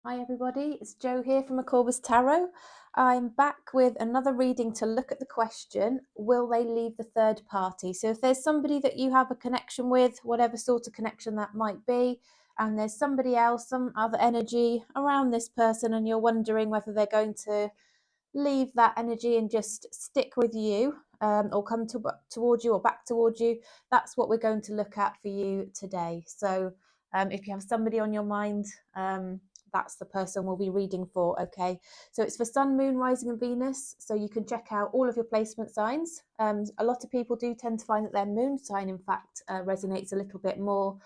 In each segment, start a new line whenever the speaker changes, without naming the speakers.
Hi everybody, it's Jo here from Aquarius Tarot. I'm back with another reading to look at the question, will they leave the third party? So if there's somebody that you have a connection with, whatever sort of connection that might be, and there's somebody else, some other energy around this person, and you're wondering whether they're going to leave that energy and just stick with you, or come towards you or back towards you, that's what we're going to look at for you today. So if you have somebody on your mind, that's the person we'll be reading for. Okay, so it's for Sun, Moon, Rising and Venus, so you can check out all of your placement signs. A lot of people do tend to find that their moon sign in fact resonates a little bit more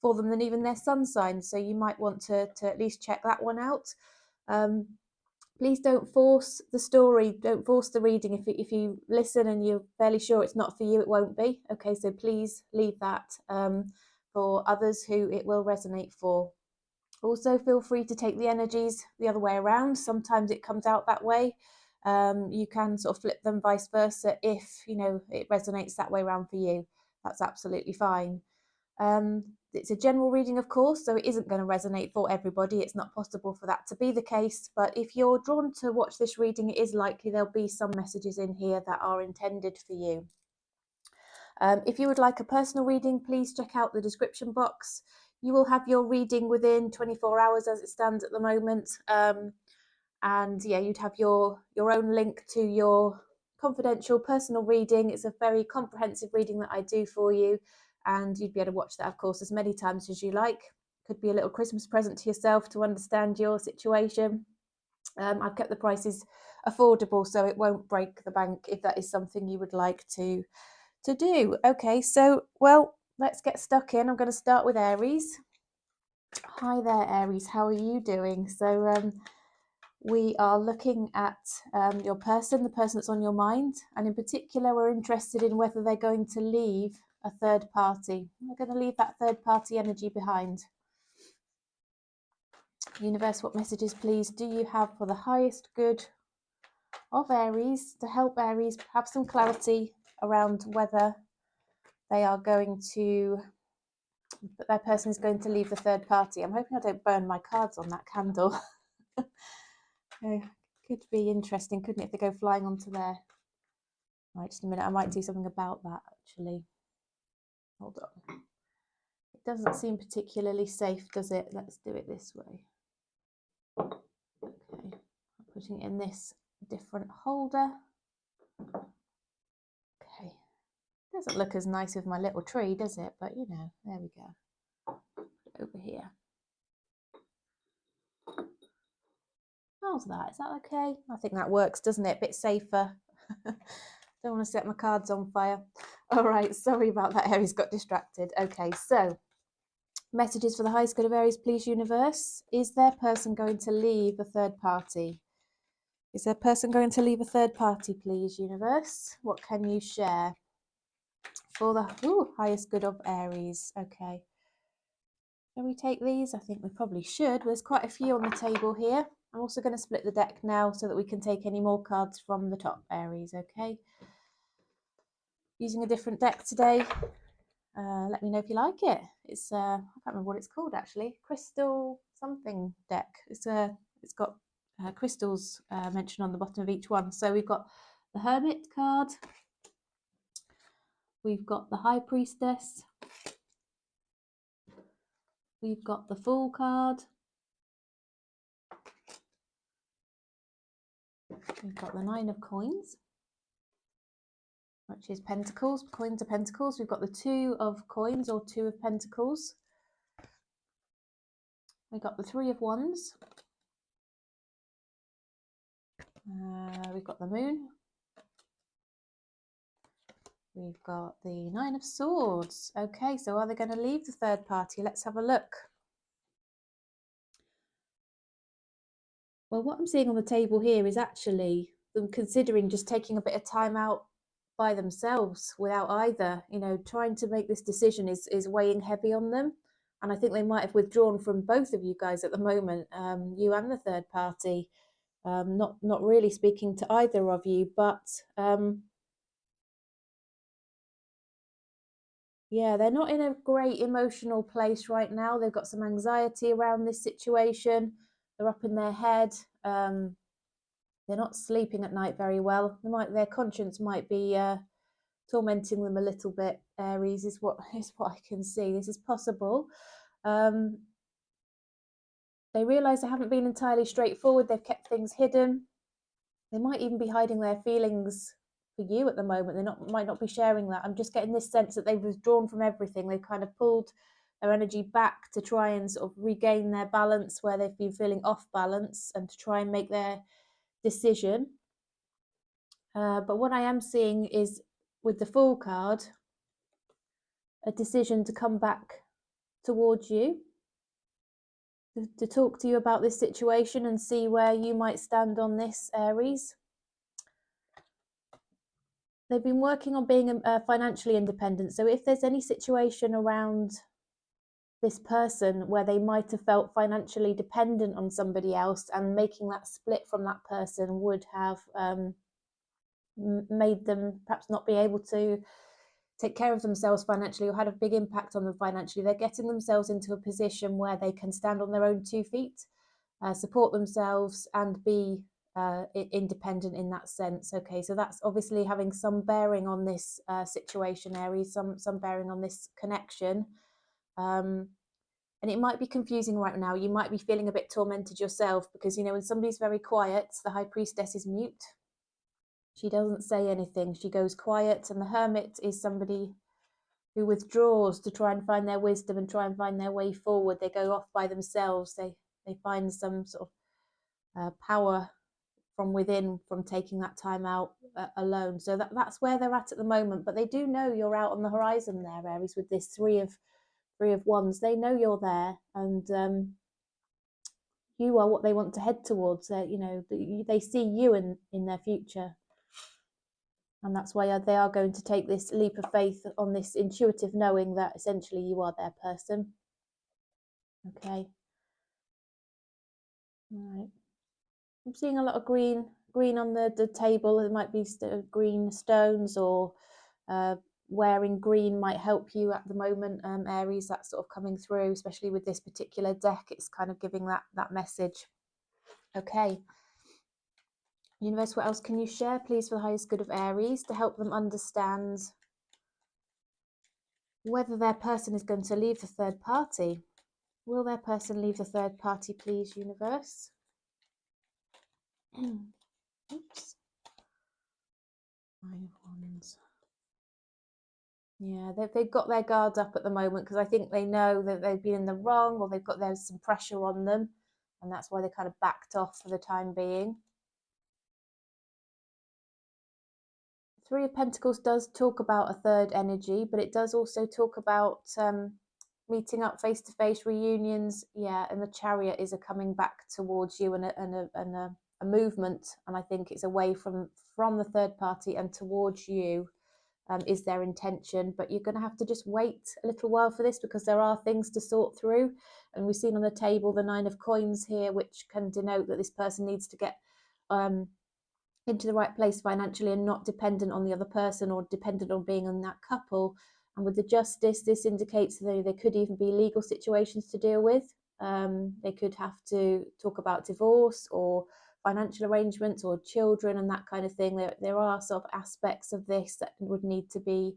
for them than even their sun sign, so you might want to at least check that one out. Please don't force the story, don't force the reading. If you listen and you're fairly sure it's not for you, it won't be. Okay, so please leave that for others who it will resonate for. Also, feel free to take the energies the other way around. Sometimes it comes out that way. You can sort of flip them vice versa if, it resonates that way around for you. That's absolutely fine. It's a general reading, of course, so it isn't going to resonate for everybody. It's not possible for that to be the case. But if you're drawn to watch this reading, it is likely there'll be some messages in here that are intended for you. If you would like a personal reading, please check out the description box. You will have your reading within 24 hours as it stands at the moment. And yeah, you'd have your own link to your confidential personal reading. It's a very comprehensive reading that I do for you, and you'd be able to watch that, of course, as many times as you like. Could be a little Christmas present to yourself to understand your situation. I've kept the prices affordable, so it won't break the bank if that is something you would like to do. Okay, so, well, let's get stuck in. I'm going to start with Aries. Hi there, Aries. How are you doing? So we are looking at your person, the person that's on your mind, and in particular, we're interested in whether they're going to leave a third party. They're going to leave that third party energy behind. Universe, what messages, please, do you have for the highest good of Aries to help Aries have some clarity around whether they are going to, that their person is going to leave the third party? I'm hoping I don't burn my cards on that candle. Could be interesting, couldn't it, if they go flying onto there? Right, just a minute. I might do something about that, actually. Hold on. It doesn't seem particularly safe, does it? Let's do it this way. Okay. I'm putting it in this different holder. Okay. Doesn't look as nice with my little tree, does it? But, there we go. Put it over here. How's that? Is that okay? I think that works, doesn't it? A bit safer. Don't want to set my cards on fire. All right, sorry about that. Aries got distracted. Okay, so messages for the highest good of Aries, please, universe. Is their person going to leave a third party? Is their person going to leave a third party, please, universe? What can you share for the highest good of Aries? Okay. Shall we take these? I think we probably should. There's quite a few on the table here. I'm also going to split the deck now so that we can take any more cards from the top, Aries, okay? Using a different deck today. Let me know if you like it. It's I can't remember what it's called, actually. Crystal something deck. It's got crystals mentioned on the bottom of each one. So we've got the Hermit card. We've got the High Priestess. We've got the Fool card. We've got the Nine of Coins, which is Pentacles. Coins are Pentacles. We've got the Two of Coins or Two of Pentacles. We've got the Three of Wands. We've got the Moon. We've got the Nine of Swords. Okay, so are they going to leave the third party? Let's have a look. Well, what I'm seeing on the table here is actually them considering just taking a bit of time out by themselves without either, trying to make this decision is weighing heavy on them. And I think they might have withdrawn from both of you guys at the moment, you and the third party, not really speaking to either of you, but yeah, they're not in a great emotional place right now. They've got some anxiety around this situation. They're up in their head. They're not sleeping at night very well. Their conscience might be tormenting them a little bit. Aries is what I can see. This is possible. They realise they haven't been entirely straightforward. They've kept things hidden. They might even be hiding their feelings for you at the moment. Might not be sharing that. I'm just getting this sense that they've withdrawn from everything. They've kind of pulled their energy back to try and sort of regain their balance where they've been feeling off balance, and to try and make their decision. But what I am seeing is, with the Fool card, a decision to come back towards you, to talk to you about this situation and see where you might stand on this, Aries. They've been working on being financially independent. So if there's any situation around this person where they might have felt financially dependent on somebody else, and making that split from that person would have made them perhaps not be able to take care of themselves financially, or had a big impact on them financially, they're getting themselves into a position where they can stand on their own 2 feet, support themselves, and be independent in that sense. Okay, so that's obviously having some bearing on this situation, Aries, some bearing on this connection. And it might be confusing right now. You might be feeling a bit tormented yourself, because, when somebody's very quiet, the High Priestess is mute. She doesn't say anything. She goes quiet. And the Hermit is somebody who withdraws to try and find their wisdom and try and find their way forward. They go off by themselves. They find some sort of power from within from taking that time out alone. So that's where they're at the moment. But they do know you're out on the horizon there, Aries, with this three of wands. They know you're there, and you are what they want to head towards. They see you in their future. And that's why they are going to take this leap of faith on this intuitive knowing that essentially you are their person. Okay. All right. I'm seeing a lot of green on the table. There might be green stones, or wearing green might help you at the moment, Aries. That's sort of coming through, especially with this particular deck. It's kind of giving that message. Okay. Universe, what else can you share, please, for the highest good of Aries, to help them understand whether their person is going to leave the third party? Will their person leave the third party, please, universe? Oops. 5 of Wands. Yeah, they've got their guard up at the moment, because I think they know that they've been in the wrong, or there's some pressure on them, and that's why they kind of backed off for the time being. 3 of Pentacles does talk about a third energy, but it does also talk about meeting up face-to-face, reunions. Yeah, and the Chariot is a coming back towards you, and a movement, and I think it's away from the third party and towards you. Is their intention, but you're going to have to just wait a little while for this, because there are things to sort through. And we've seen on the table the 9 of Coins here, which can denote that this person needs to get into the right place financially, and not dependent on the other person, or dependent on being on that couple. And with the Justice, this indicates that there could even be legal situations to deal with. They could have to talk about divorce, or financial arrangements, or children, and that kind of thing. There are sort of aspects of this that would need to be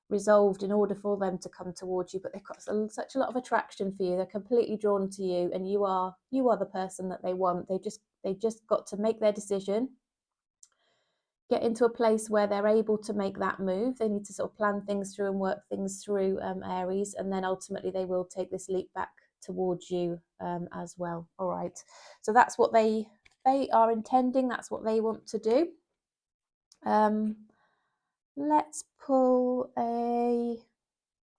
resolved in order for them to come towards you. But they've got such a lot of attraction for you. They're completely drawn to you, and you are the person that they want. They've just got to make their decision, get into a place where they're able to make that move. They need to sort of plan things through and work things through, Aries, and then ultimately they will take this leap back towards you as well. All right, so that's what they are intending. That's what they want to do. Let's pull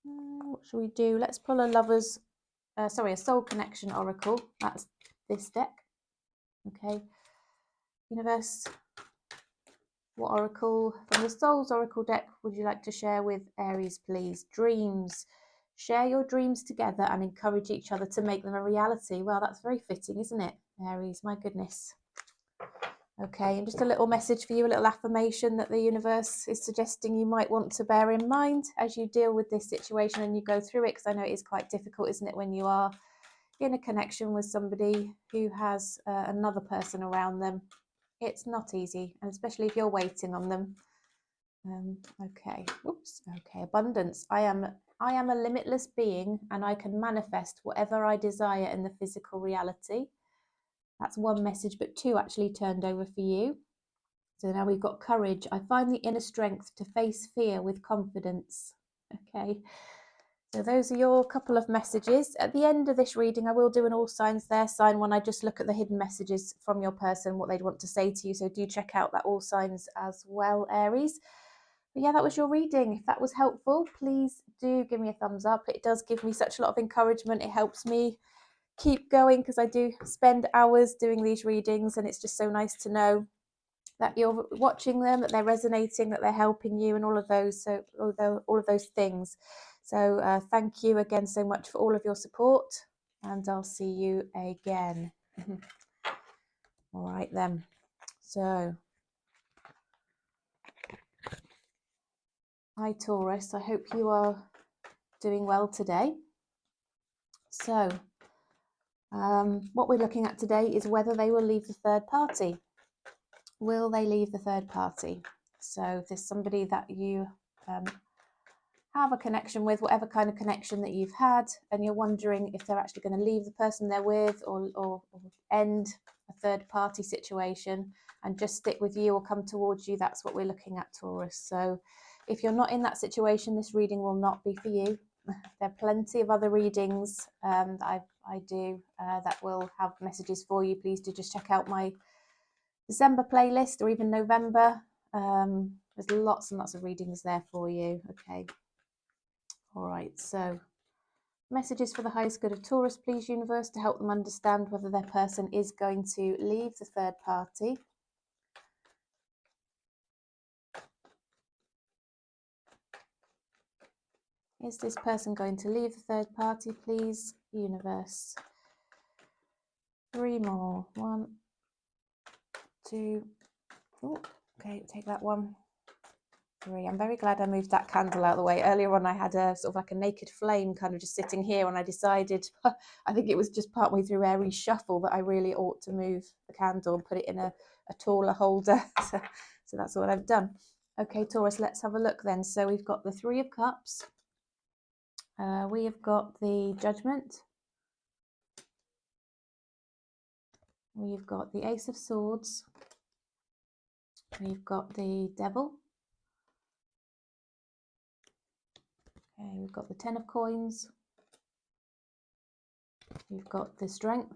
what shall we do? Let's pull a soul connection oracle. That's this deck. Okay, universe, what oracle from the Soul's Oracle deck would you like to share with Aries, please? Dreams. Share your dreams together and encourage each other to make them a reality. Well, that's very fitting, isn't it, Aries? My goodness. Okay, and just a little message for you, a little affirmation that the universe is suggesting you might want to bear in mind as you deal with this situation and you go through it, because I know it is quite difficult, isn't it, when you are in a connection with somebody who has another person around them. It's not easy, and especially if you're waiting on them. Okay, oops, okay, abundance. I am a limitless being, and I can manifest whatever I desire in the physical reality. That's one message, but two actually turned over for you. So now we've got courage. I find the inner strength to face fear with confidence. Okay, so those are your couple of messages. At the end of this reading, I will do an all signs their sign when I just look at the hidden messages from your person, what they'd want to say to you. So do check out that all signs as well, Aries. But yeah, that was your reading. If that was helpful, please do give me a thumbs up. It does give me such a lot of encouragement. It helps me keep going because I do spend hours doing these readings, and it's just so nice to know that you're watching them, that they're resonating, that they're helping you, and all of those. So all of those things. So thank you again so much for all of your support, and I'll see you again. All right then. So, hi Taurus, I hope you are doing well today. So, what we're looking at today is whether they will leave the third party. Will they leave the third party? So if there's somebody that you have a connection with, whatever kind of connection that you've had, and you're wondering if they're actually going to leave the person they're with or end a third party situation and just stick with you or come towards you, that's what we're looking at, Taurus. So if you're not in that situation, this reading will not be for you. There are plenty of other readings that I do that will have messages for you. Please do just check out my December playlist or even November. There's lots and lots of readings there for you. Okay. All right. So messages for the highest good of Taurus, please, universe, to help them understand whether their person is going to leave the third party. Is this person going to leave the third party, please, universe? 3 more. 1, 2. Oh, okay, take that one. 3. I'm very glad I moved that candle out of the way. Earlier on, I had a sort of like a naked flame kind of just sitting here, and I decided, I think it was just partway through Aries shuffle, that I really ought to move the candle and put it in a taller holder. So that's what I've done. Okay, Taurus, let's have a look then. So we've got the 3 of Cups. We have got the Judgment. We've got the Ace of Swords. We've got the Devil. Okay, we've got the 10 of Coins. We've got the Strength.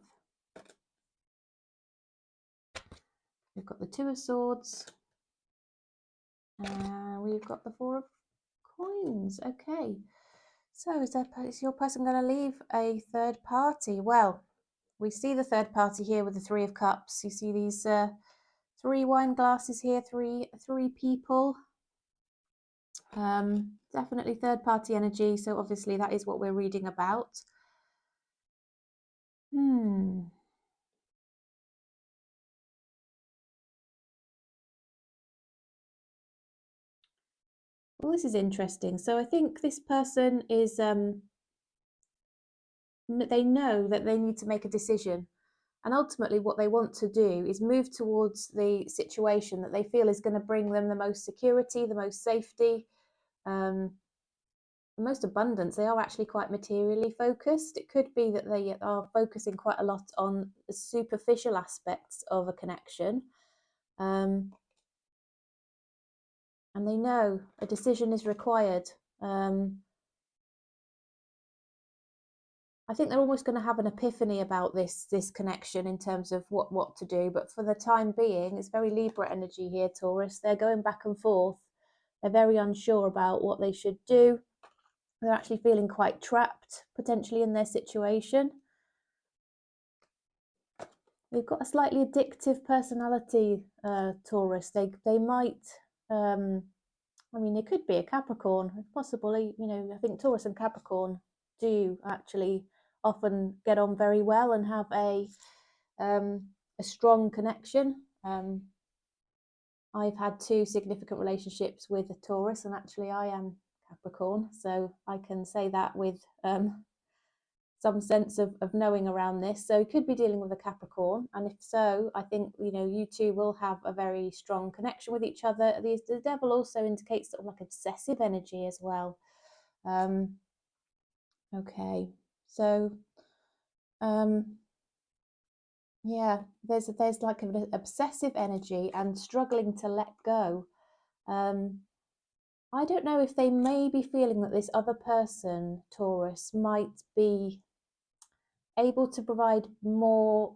We've got the 2 of Swords. And we've got the 4 of Coins. Okay. So is your person going to leave a third party? Well, we see the third party here with the 3 of Cups. You see these 3 wine glasses here, three people. Definitely third party energy. So obviously that is what we're reading about. Well, this is interesting. So I think this person is, they know that they need to make a decision. And ultimately what they want to do is move towards the situation that they feel is going to bring them the most security, the most safety, the most abundance. They are actually quite materially focused. It could be that they are focusing quite a lot on the superficial aspects of a connection. And they know a decision is required. I think they're almost going to have an epiphany about this connection in terms of what to do. But for the time being, it's very Libra energy here, Taurus. They're going back and forth. They're very unsure about what they should do. They're actually feeling quite trapped, potentially, in their situation. They've got a slightly addictive personality, Taurus. They might, I mean, it could be a Capricorn, possibly. You know, I think Taurus and Capricorn do actually often get on very well and have a strong connection. I've had 2 significant relationships with a Taurus, and actually I am Capricorn, so I can say that with some sense of knowing around this. So you could be dealing with a Capricorn, and if so, I think, you know, you two will have a very strong connection with each other. The devil also indicates sort of like obsessive energy as well. Okay, so yeah, there's like an obsessive energy and struggling to let go. I don't know if they may be feeling that this other person, Taurus, might be able to provide more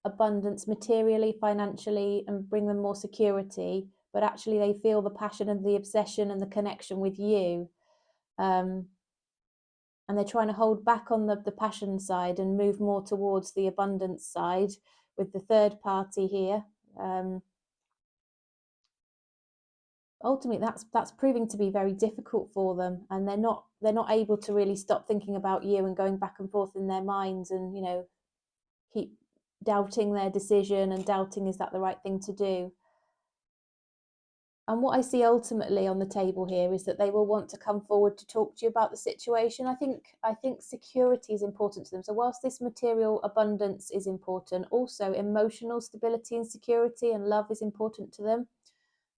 abundance materially, financially, and bring them more security, but actually they feel the passion and the obsession and the connection with you. And they're trying to hold back on the passion side and move more towards the abundance side with the third party here. Ultimately, that's proving to be very difficult for them, and they're not able to really stop thinking about you and going back and forth in their minds, and, you know, keep doubting their decision and doubting, is that the right thing to do? And what I see ultimately on the table here is that they will want to come forward to talk to you about the situation. I think security is important to them. So whilst this material abundance is important, also emotional stability and security and love is important to them.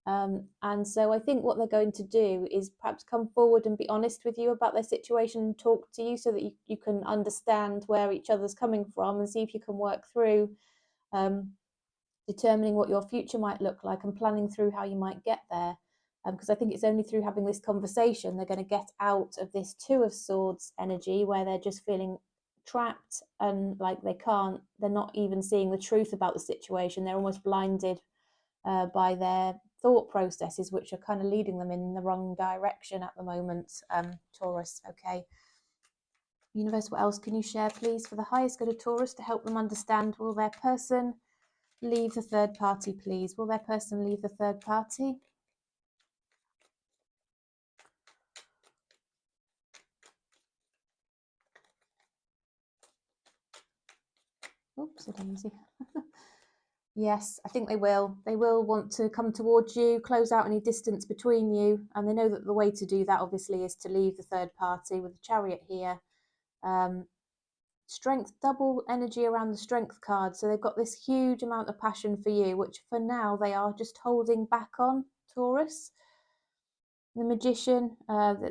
And so I think what they're going to do is perhaps come forward and be honest with you about their situation and talk to you so that you can understand where each other's coming from and see if you can work through determining what your future might look like and planning through how you might get there. Because I think it's only through having this conversation they're going to get out of this Two of Swords energy where they're just feeling trapped and like they're not even seeing the truth about the situation. They're almost blinded by their thought processes, which are kind of leading them in the wrong direction at the moment. Taurus, okay. Universe, what else can you share, please, for the highest good of Taurus to help them understand? Will their person leave the third party, please? Will their person leave the third party? Oops, a daisy. Yes, I think they will. They will want to come towards you, close out any distance between you, and they know that the way to do that, obviously, is to leave the third party with the Chariot here. Strength, double energy around the Strength card. So they've got this huge amount of passion for you, which for now they are just holding back on, Taurus. The Magician,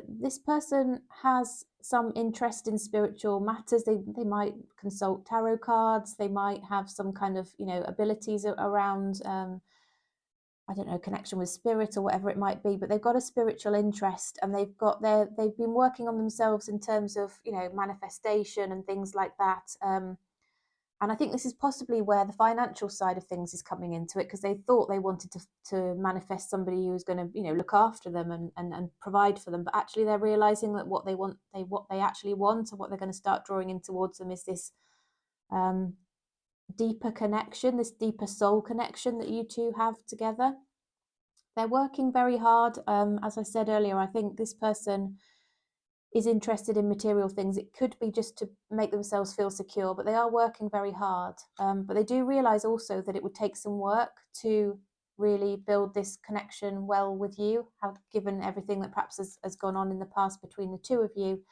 this person has some interest in spiritual matters. They might consult tarot cards. They might have some kind of, you know, abilities around, I don't know, connection with spirit or whatever it might be. But they've got a spiritual interest, and they've been working on themselves in terms of, you know, manifestation and things like that. And I think this is possibly where the financial side of things is coming into it, because they thought they wanted to manifest somebody who was going to, you know, look after them and provide for them. But actually they're realizing that what they actually want, and what they're going to start drawing in towards them, is this deeper connection, this deeper soul connection that you two have together. They're working very hard. As I said earlier, I think this person is interested in material things. It could be just to make themselves feel secure, but they are working very hard. But they do realize also that it would take some work to really build this connection well with you, given everything that perhaps has gone on in the past between the two of you.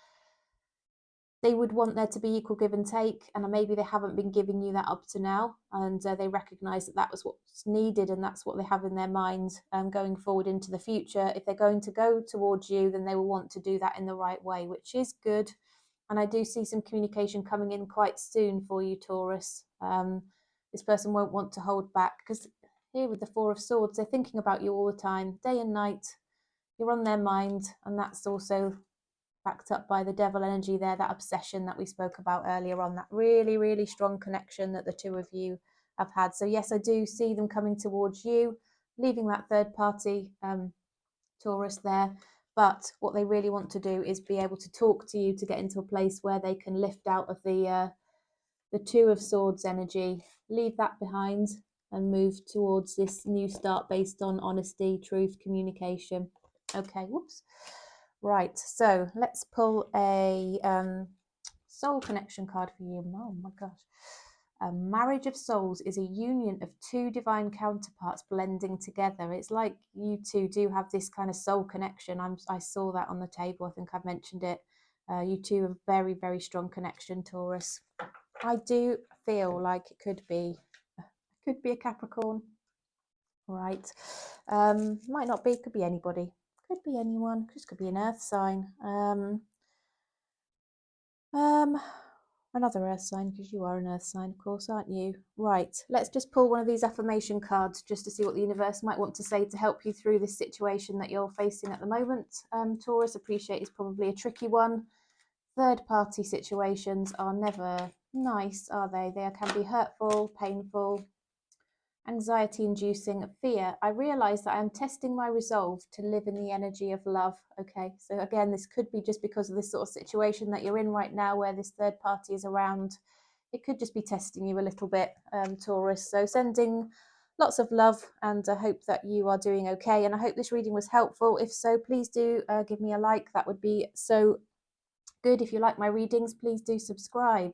They would want there to be equal give and take, and maybe they haven't been giving you that up to now, and they recognize that was what's needed, and that's what they have in their minds going forward into the future. If they're going to go towards you, then they will want to do that in the right way, which is good. And I do see some communication coming in quite soon for you, Taurus. This person won't want to hold back, because here with the Four of Swords, they're thinking about you all the time, day and night. You're on their mind, and that's also backed up by the devil energy there, that obsession that we spoke about earlier on, that really, really strong connection that the two of you have had. So yes, I do see them coming towards you, leaving that third party Taurus there. But what they really want to do is be able to talk to you to get into a place where they can lift out of the Two of Swords energy, leave that behind, and move towards this new start based on honesty, truth, communication. Okay, whoops. Right, so let's pull a soul connection card for you. Oh my gosh. A marriage of souls is a union of two divine counterparts blending together. It's like you two do have this kind of soul connection. I saw that on the table. I think I've mentioned it. You two have a very, very strong connection, Taurus. I do feel like it could be a Capricorn. All right. Might not be, could be anybody. Could be anyone. Just could be an earth sign. Another earth sign, because you are an earth sign, of course, aren't you? Right, let's just pull one of these affirmation cards just to see what the universe might want to say to help you through this situation that you're facing at the moment. Taurus, appreciate is probably a tricky one. Third party situations are never nice, are they? They can be hurtful, painful, anxiety inducing, fear. I realise that I am testing my resolve to live in the energy of love. Okay, so again, this could be just because of this sort of situation that you're in right now where this third party is around. It could just be testing you a little bit, Taurus. So sending lots of love, and I hope that you are doing okay. And I hope this reading was helpful. If so, please do give me a like. That would be so good. If you like my readings, please do subscribe.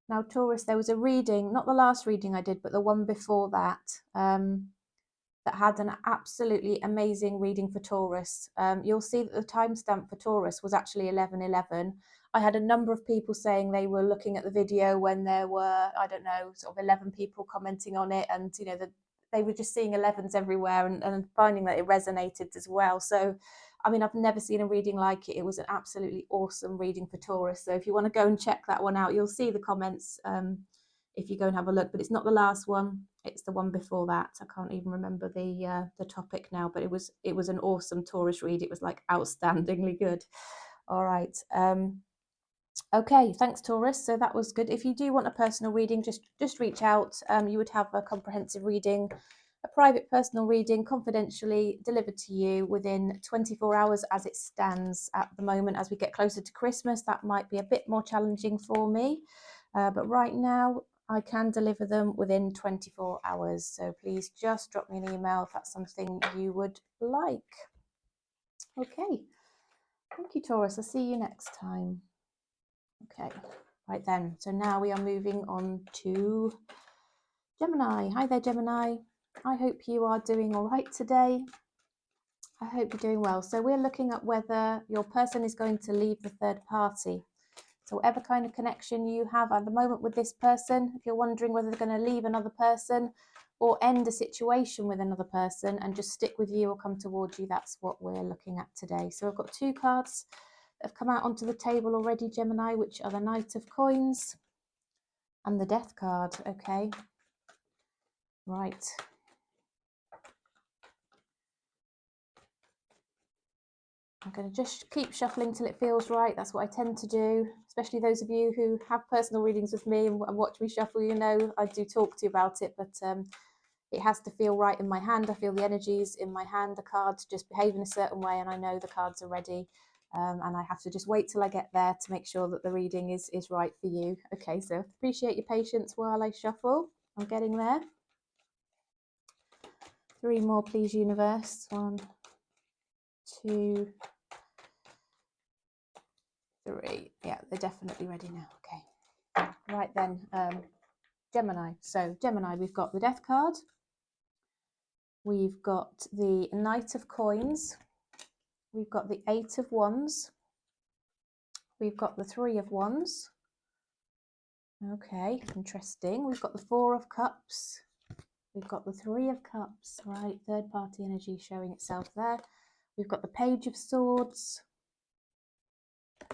Now, Taurus, there was a reading, not the last reading I did, but the one before that, that had an absolutely amazing reading for Taurus. You'll see that the timestamp for Taurus was actually 11:11. I had a number of people saying they were looking at the video when there were, I don't know, sort of 11 people commenting on it, and you know, they were just seeing 11s everywhere and finding that it resonated as well. So I mean, I've never seen a reading like it. It was an absolutely awesome reading for Taurus. So if you want to go and check that one out, you'll see the comments if you go and have a look. But it's not the last one; it's the one before that. I can't even remember the topic now, but it was an awesome Taurus read. It was like outstandingly good. All right. Okay, thanks, Taurus. So that was good. If you do want a personal reading, just reach out. You would have a comprehensive reading, a private personal reading, confidentially delivered to you within 24 hours as it stands at the moment. As we get closer to Christmas, that might be a bit more challenging for me. But right now, I can deliver them within 24 hours. So please just drop me an email if that's something you would like. Okay. Thank you, Taurus. I'll see you next time. Okay, right then. So now we are moving on to Gemini. Hi there, Gemini. I hope you are doing all right today. I hope you're doing well. So we're looking at whether your person is going to leave the third party. So whatever kind of connection you have at the moment with this person, if you're wondering whether they're going to leave another person or end a situation with another person and just stick with you or come towards you, that's what we're looking at today. So I've got two cards that have come out onto the table already, Gemini, which are the Knight of Coins and the Death card. Okay, right. I'm going to just keep shuffling till it feels right. That's what I tend to do, especially those of you who have personal readings with me and watch me shuffle. You know, I do talk to you about it, but it has to feel right in my hand. I feel the energies in my hand, the cards just behave in a certain way, and I know the cards are ready. And I have to just wait till I get there to make sure that the reading is right for you. Okay, so appreciate your patience while I shuffle. I'm getting there. 3 more, please, universe. 1, 2, 3. Yeah, they're definitely ready now. Okay. Right then, Gemini. So Gemini, we've got the Death card. We've got the Knight of Coins. We've got the 8 of Wands. We've got the 3 of Wands. Okay, interesting. We've got the 4 of Cups. We've got the 3 of Cups, right? Third party energy showing itself there. We've got the Page of Swords.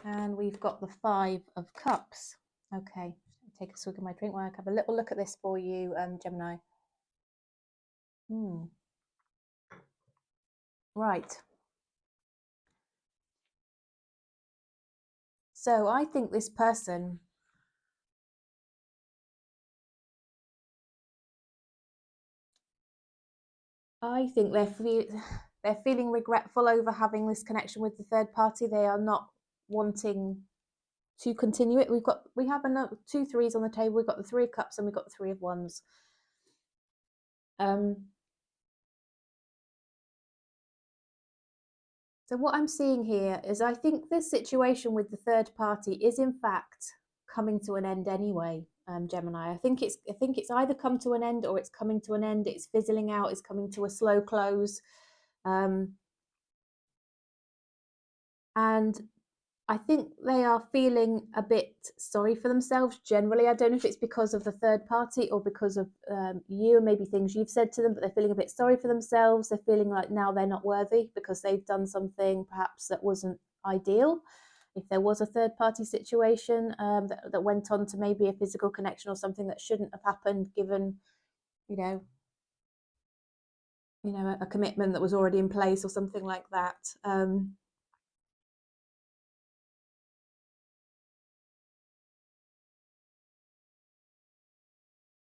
And we've got the 5 of Cups. Okay, take a swig of my drink while I have a little look at this for you, Gemini. Right. So I think this person they're feeling regretful over having this connection with the third party. They are not wanting to continue it. We have another 2 3s on the table. We've got the 3 of Cups and we've got the 3 of Wands. So what I'm seeing here is I think this situation with the third party is in fact coming to an end anyway, Gemini. I think it's either come to an end or it's coming to an end. It's fizzling out. It's coming to a slow close. And I think they are feeling a bit sorry for themselves generally. I don't know if it's because of the third party or because of you and maybe things you've said to them, but they're feeling a bit sorry for themselves. They're feeling like now they're not worthy because they've done something perhaps that wasn't ideal. If there was a third party situation that went on to maybe a physical connection or something that shouldn't have happened, given, you know, a commitment that was already in place or something like that.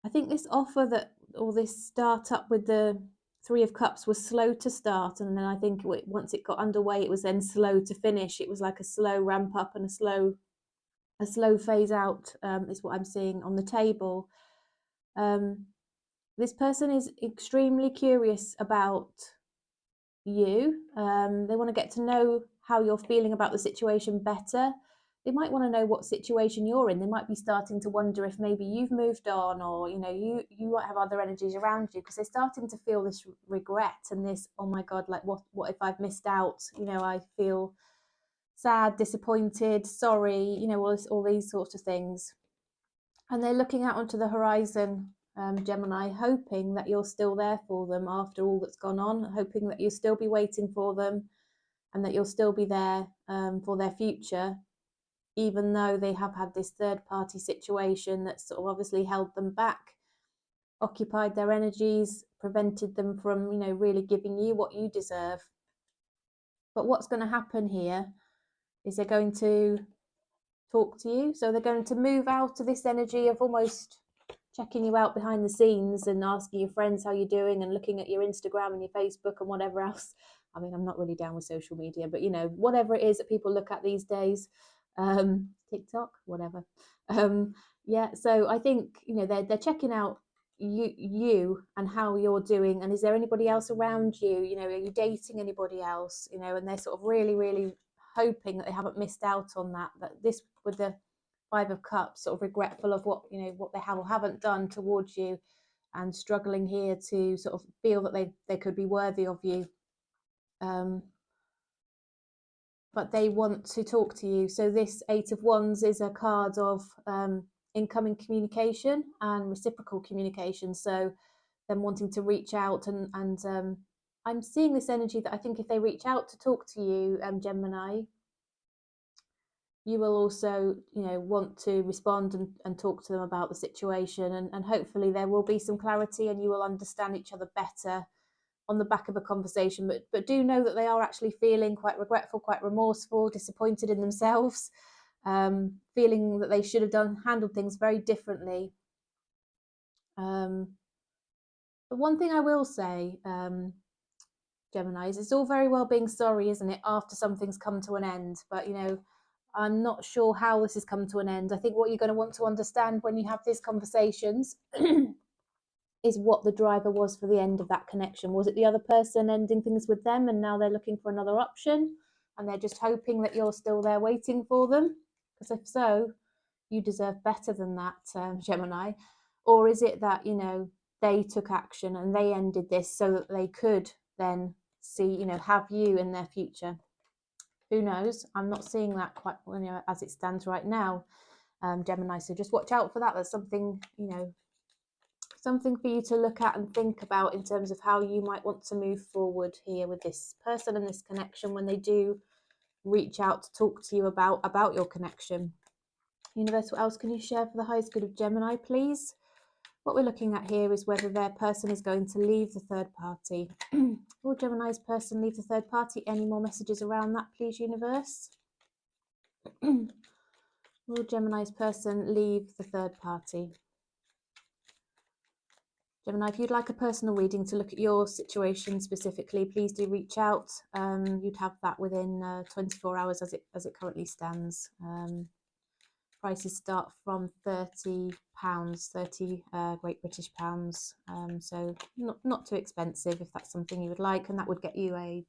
I think this offer that, or this startup with the Three of Cups was slow to start, and then I think once it got underway, it was then slow to finish. It was like a slow ramp up and a slow phase out, is what I'm seeing on the table. This person is extremely curious about you. They want to get to know how you're feeling about the situation better. They might want to know what situation you're in. They might be starting to wonder if maybe you've moved on, or you might have other energies around you, because they're starting to feel this regret and this, oh my god, like what if I've missed out? I feel sad, disappointed, sorry, all these sorts of things. And they're looking out onto the horizon, Gemini, hoping that you're still there for them after all that's gone on, hoping that you'll still be waiting for them and that you'll still be there for their future, even though they have had this third party situation that's sort of obviously held them back, occupied their energies, prevented them from, really giving you what you deserve. But what's going to happen here is they're going to talk to you. So they're going to move out of this energy of almost checking you out behind the scenes and asking your friends how you're doing and looking at your Instagram and your Facebook and whatever else. I mean, I'm not really down with social media, but whatever it is that people look at these days, TikTok, whatever. Yeah, so I think they're checking out you and how you're doing, and is there anybody else around you? Are you dating anybody else? And they're sort of really, really hoping that they haven't missed out on that. That this, with the Five of Cups, sort of regretful of what they have or haven't done towards you, and struggling here to sort of feel that they could be worthy of you. But they want to talk to you. So this Eight of Wands is a card of incoming communication and reciprocal communication. So them wanting to reach out, and I'm seeing this energy that I think if they reach out to talk to you, Gemini, you will also want to respond and talk to them about the situation, and hopefully there will be some clarity and you will understand each other better on the back of a conversation. But do know that they are actually feeling quite regretful, quite remorseful, disappointed in themselves, feeling that they should have handled things very differently. But one thing I will say, Geminis, it's all very well being sorry, isn't it, after something's come to an end, but I'm not sure how this has come to an end. I think what you're going to want to understand when you have these conversations is what the driver was for the end of that connection. Was it the other person ending things with them and now they're looking for another option and they're just hoping that you're still there waiting for them? Because if so, you deserve better than that, Gemini. Or is it that, they took action and they ended this so that they could then see, have you in their future? Who knows? I'm not seeing that quite, as it stands right now, Gemini. So just watch out for that. That's something, something for you to look at and think about in terms of how you might want to move forward here with this person and this connection when they do reach out to talk to you about your connection. Universe, what else can you share for the highest good of Gemini, please? What we're looking at here is whether their person is going to leave the third party. Will Gemini's person leave the third party? Any more messages around that, please, universe? Will Gemini's person leave the third party? Gemini, if you'd like a personal reading to look at your situation specifically, please do reach out. You'd have that within 24 hours as it currently stands. Prices start from £30, 30 Great British pounds. So not too expensive if that's something you would like, and that would get you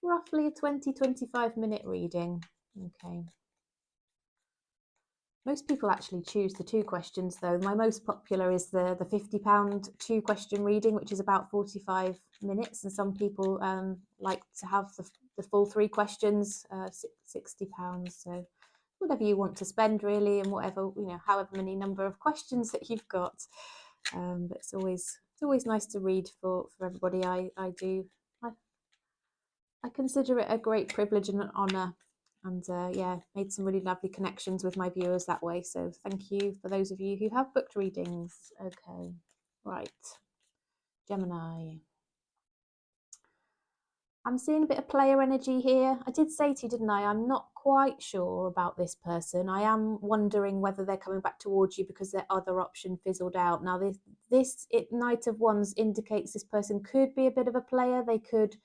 roughly a 20-25 minute reading. Okay. Most people actually choose the 2 questions though. My most popular is the £50 2-question reading, which is about 45 minutes, and some people like to have the full 3 questions, £60. So whatever you want to spend really, and whatever, you know, however many number of questions that you've got. But it's always nice to read for everybody. I consider it a great privilege and an honour, and yeah, made some really lovely connections with my viewers that way. So thank you for those of you who have booked readings. Okay, right, Gemini. I'm seeing a bit of player energy here. I did say to you, didn't I? I'm not quite sure about this person. I am wondering whether they're coming back towards you because their other option fizzled out. Now, this Knight of Wands indicates this person could be a bit of a player. They could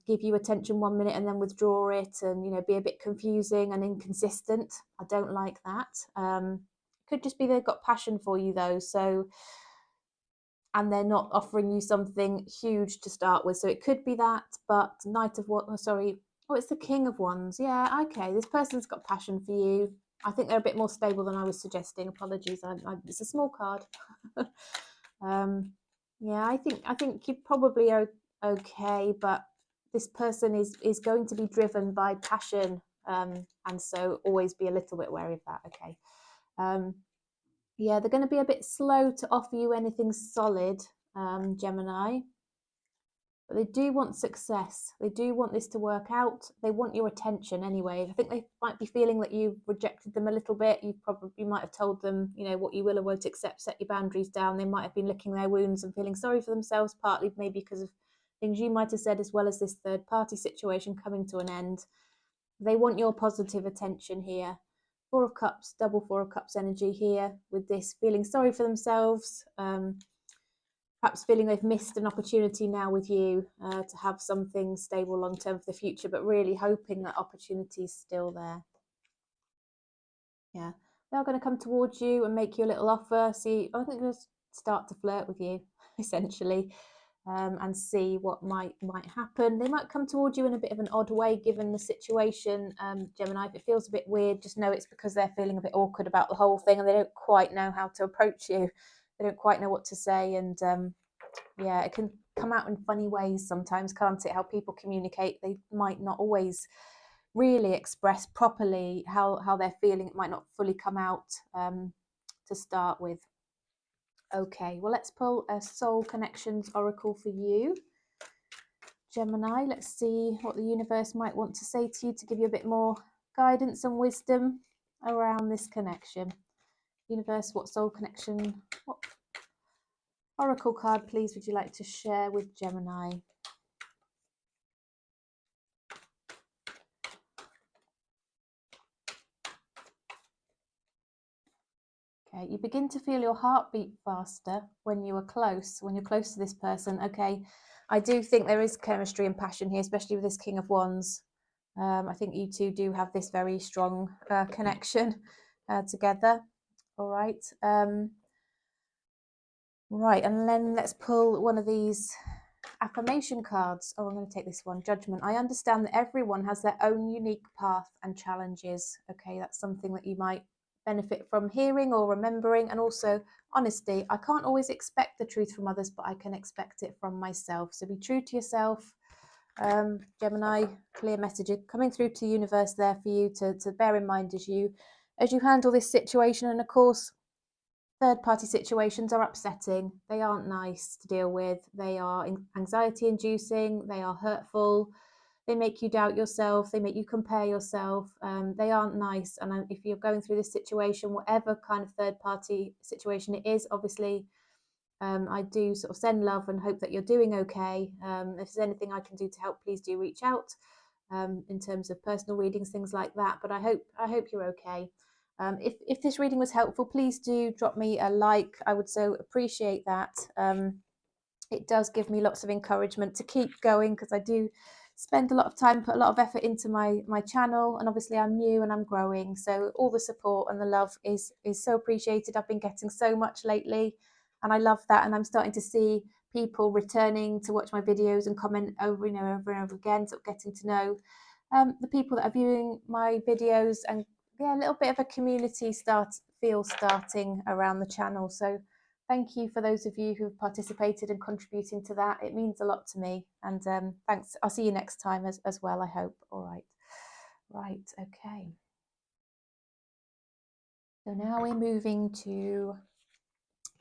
give you attention 1 minute and then withdraw it, and you know, be a bit confusing and inconsistent. I don't like that. Could just be they've got passion for you though, so, and they're not offering you something huge to start with, so it could be that. But Knight of what? Oh, sorry. Oh, it's the King of Wands. Yeah, okay. This person's got passion for you. I think they're a bit more stable than I was suggesting. Apologies. It's a small card. Yeah, I think you're probably okay, but this person is going to be driven by passion, and so always be a little bit wary of that. Okay. Yeah, they're going to be a bit slow to offer you anything solid, Gemini, but they do want success. They do want this to work out. They want your attention anyway. I think they might be feeling that you've rejected them a little bit. You might have told them, you know, what you will or won't accept, set your boundaries down. They might have been licking their wounds and feeling sorry for themselves, partly maybe because of things you might have said, as well as this third party situation coming to an end. They want your positive attention here. 4 of Cups, double 4 of Cups energy here with this, feeling sorry for themselves, perhaps feeling they've missed an opportunity now with you to have something stable long term for the future, but really hoping that opportunity is still there. Yeah, they're going to come towards you and make you a little offer. See, I think they're going to start to flirt with you, essentially. And see what might happen. They might come towards you in a bit of an odd way, given the situation, Gemini. If it feels a bit weird, just know it's because they're feeling a bit awkward about the whole thing, and they don't quite know how to approach you. They don't quite know what to say, and yeah, it can come out in funny ways sometimes, can't it? How people communicate, they might not always really express properly how they're feeling. It might not fully come out to start with. Okay, well, let's pull a Soul Connections Oracle for you, Gemini. Let's see what the universe might want to say to you to give you a bit more guidance and wisdom around this connection. Universe, what soul connection, what oracle card, please, would you like to share with Gemini? Okay, you begin to feel your heart beat faster when you're close to this person. Okay, I do think there is chemistry and passion here, especially with this King of Wands. I think you two do have this very strong connection together. All right. Right, and then let's pull one of these affirmation cards. Oh, I'm going to take this one, Judgment. I understand that everyone has their own unique path and challenges. Okay, that's something that you might benefit from hearing or remembering. And also, honesty. I can't always expect the truth from others, but I can expect it from myself. So be true to yourself. Gemini, clear messages coming through to the universe there for you to bear in mind as you handle this situation. And of course, third party situations are upsetting. They aren't nice to deal with. They are anxiety inducing. They are hurtful. They make you doubt yourself. They make you compare yourself. They aren't nice. And if you're going through this situation, whatever kind of third party situation it is, obviously, I do sort of send love and hope that you're doing okay. If there's anything I can do to help, please do reach out in terms of personal readings, things like that. But I hope you're okay. If this reading was helpful, please do drop me a like. I would so appreciate that. It does give me lots of encouragement to keep going, because I do spend a lot of time, put a lot of effort into my channel, and obviously I'm new and I'm growing, so all the support and the love is so appreciated. I've been getting so much lately, and I love that, and I'm starting to see people returning to watch my videos and comment over and over again, sort of getting to know the people that are viewing my videos and yeah, a little bit of a community feel starting around the channel. So thank you for those of you who've participated and contributing to that. It means a lot to me. And thanks. I'll see you next time as well, I hope. All right. Right. Okay. So now we're moving to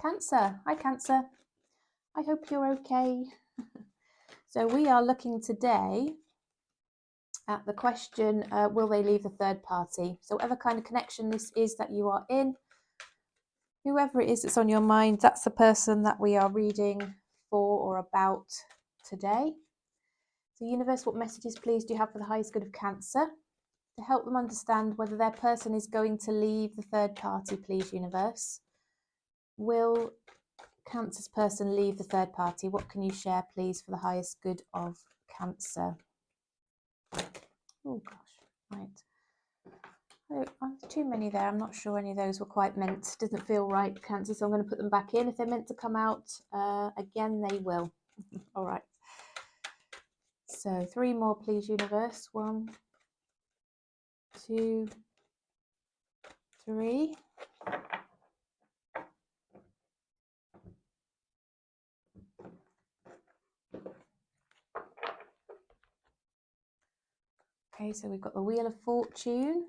Cancer. Hi, Cancer. I hope you're okay. So we are looking today at the question, will they leave the third party? So whatever kind of connection this is that you are in, whoever it is that's on your mind, that's the person that we are reading for or about today. So universe, what messages please do you have for the highest good of Cancer to help them understand whether their person is going to leave the third party, please, universe? Will Cancer's person leave the third party? What can you share, please, for the highest good of Cancer? Oh, gosh. Right. Oh, too many there. I'm not sure any of those were quite meant. Doesn't feel right, Cancer, so I'm going to put them back in. If they're meant to come out again, they will. All right. So 3 more, please, universe. 1, 2, 3. Okay, so we've got the Wheel of Fortune.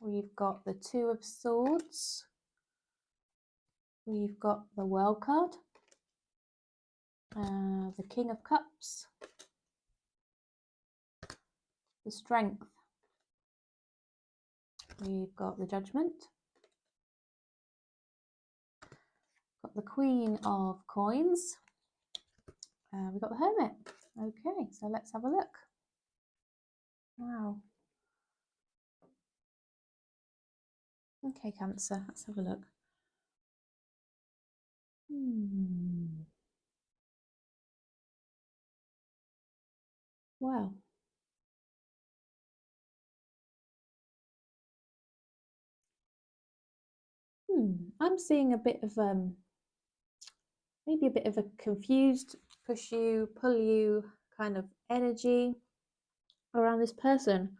We've got the 2 of Swords. We've got the World card. The King of Cups. The Strength. We've got the Judgment. Got the Queen of Coins. We've got the Hermit. Okay, so let's have a look. Wow. Okay, Cancer, let's have a look. Wow. I'm seeing a bit of maybe a bit of a confused, push you, pull you kind of energy around this person.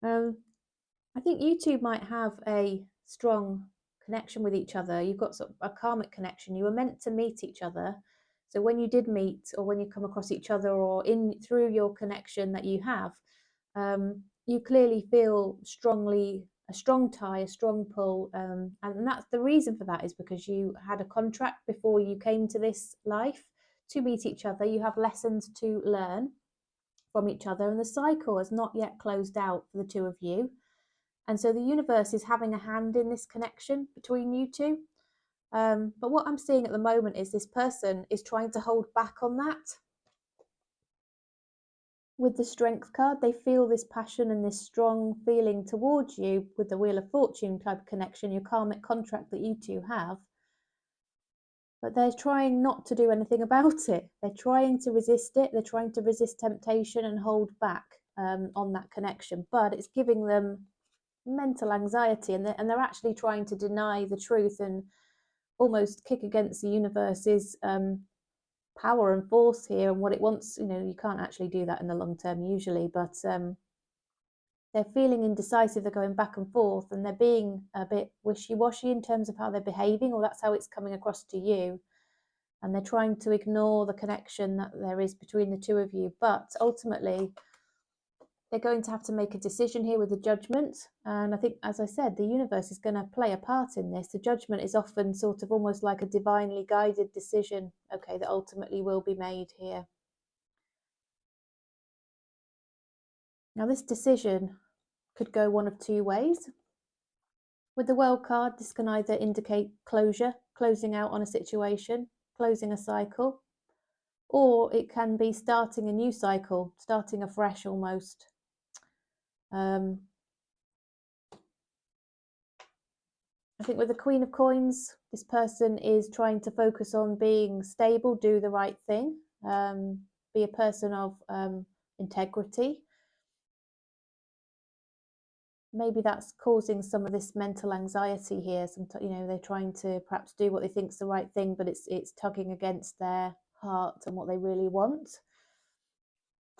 I think you two might have a strong connection with each other. You've got sort of a karmic connection. You were meant to meet each other. So when you did meet, or when you come across each other, or in through your connection that you have, you clearly feel strongly a strong tie, a strong pull, and that's the reason for that is because you had a contract before you came to this life to meet each other. You have lessons to learn from each other, and the cycle has not yet closed out for the two of you. And so the universe is having a hand in this connection between you two. But what I'm seeing at the moment is this person is trying to hold back on that. With the Strength card, they feel this passion and this strong feeling towards you with the Wheel of Fortune type of connection, your karmic contract that you two have. But they're trying not to do anything about it. They're trying to resist it. They're trying to resist temptation and hold back on that connection. But it's giving them mental anxiety, and they're actually trying to deny the truth and almost kick against the universe's power and force here and what it wants. You know, you can't actually do that in the long term usually, but they're feeling indecisive. They're going back and forth, and they're being a bit wishy-washy in terms of how they're behaving, or that's how it's coming across to you. And they're trying to ignore the connection that there is between the two of you. But ultimately, they're going to have to make a decision here with the Judgment. And I think, as I said, the universe is going to play a part in this. The Judgment is often sort of almost like a divinely guided decision, okay, that ultimately will be made here. Now, this decision could go one of 2 ways. With the World card, this can either indicate closure, closing out on a situation, closing a cycle, or it can be starting a new cycle, starting afresh almost. I think with the Queen of Coins, this person is trying to focus on being stable, do the right thing, be a person of integrity. Maybe that's causing some of this mental anxiety here. Sometimes, you know, they're trying to perhaps do what they think is the right thing, but it's tugging against their heart and what they really want.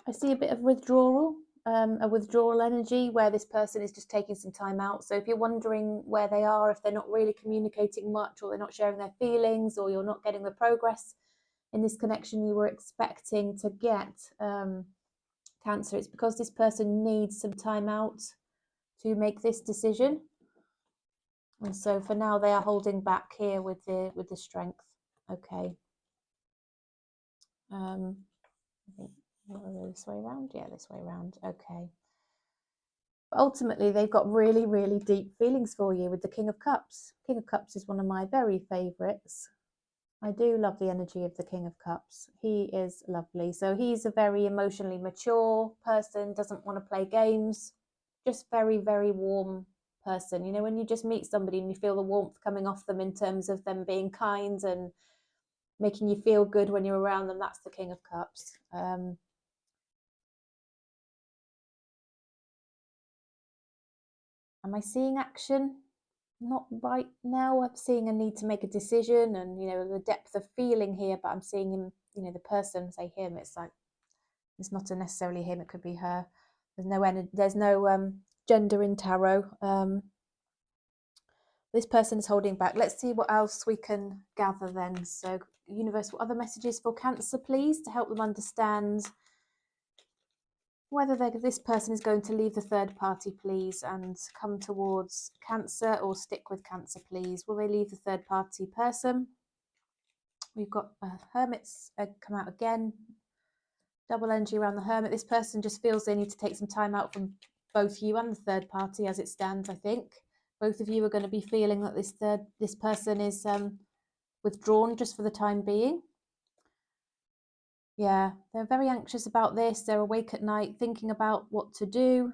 I see a bit of withdrawal a withdrawal energy where this person is just taking some time out. So if you're wondering where they are, if they're not really communicating much, or they're not sharing their feelings, or you're not getting the progress in this connection you were expecting to get, Cancer, it's because this person needs some time out to make this decision. And so for now they are holding back here with the strength. Okay. I think this way around. Yeah, this way around. Okay. But ultimately, they've got really, really deep feelings for you with the King of Cups. King of Cups is one of my very favourites. I do love the energy of the King of Cups. He is lovely. So he's a very emotionally mature person, doesn't want to play games, just very, very warm person. You know, when you just meet somebody and you feel the warmth coming off them in terms of them being kind and making you feel good when you're around them, that's the King of Cups. Am I seeing action? Not right now. I'm seeing a need to make a decision and, you know, the depth of feeling here, but I'm seeing him, you know, the person, say him, it's like, it's not necessarily him, it could be her. There's no gender in tarot. This person is holding back. Let's see what else we can gather then. So, universe, what other messages for Cancer, please, to help them understand whether this person is going to leave the third party, please, and come towards Cancer, or stick with Cancer, please. Will they leave the third party person? We've got Hermits come out again. Double energy around the Hermit. This person just feels they need to take some time out from both you and the third party as it stands, I think. Both of you are going to be feeling that this person is withdrawn just for the time being. Yeah, they're very anxious about this. They're awake at night thinking about what to do.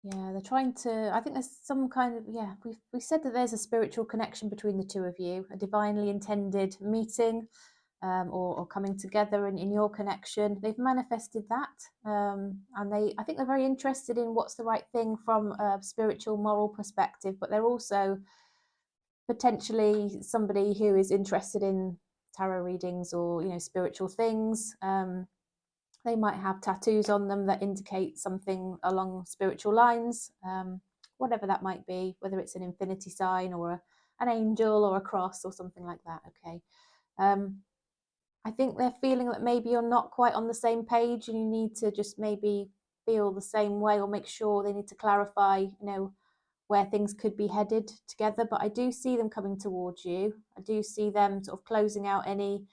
Yeah, they're trying to, I think there's some kind of, yeah, we said that there's a spiritual connection between the two of you, a divinely intended meeting, or coming together in your connection. They've manifested that, and I think they're very interested in what's the right thing from a spiritual, moral perspective, but they're also potentially somebody who is interested in tarot readings or, you know, spiritual things. They might have tattoos on them that indicate something along spiritual lines, whatever that might be, whether it's an infinity sign or an angel or a cross or something like that. Okay. I think they're feeling that maybe you're not quite on the same page and you need to just maybe feel the same way, or make sure they need to clarify, you know, where things could be headed together. But I do see them coming towards you. I do see them sort of closing out any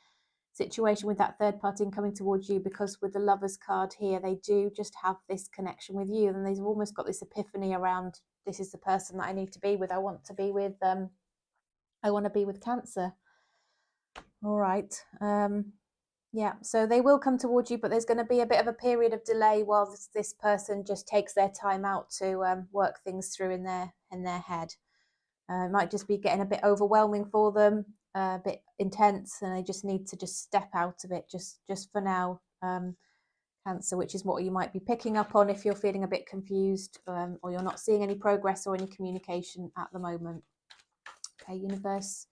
situation with that third party and coming towards you, because with the Lovers card here, they do just have this connection with you, and they've almost got this epiphany around, this is the person that I need to be with. I want to be with Cancer. All right. Yeah, so they will come towards you, but there's going to be a bit of a period of delay while this person just takes their time out to work things through in their head. It might just be getting a bit overwhelming for them, a bit intense, and they just need to just step out of it just for now, Cancer, which is what you might be picking up on if you're feeling a bit confused, or you're not seeing any progress or any communication at the moment. Okay, universe,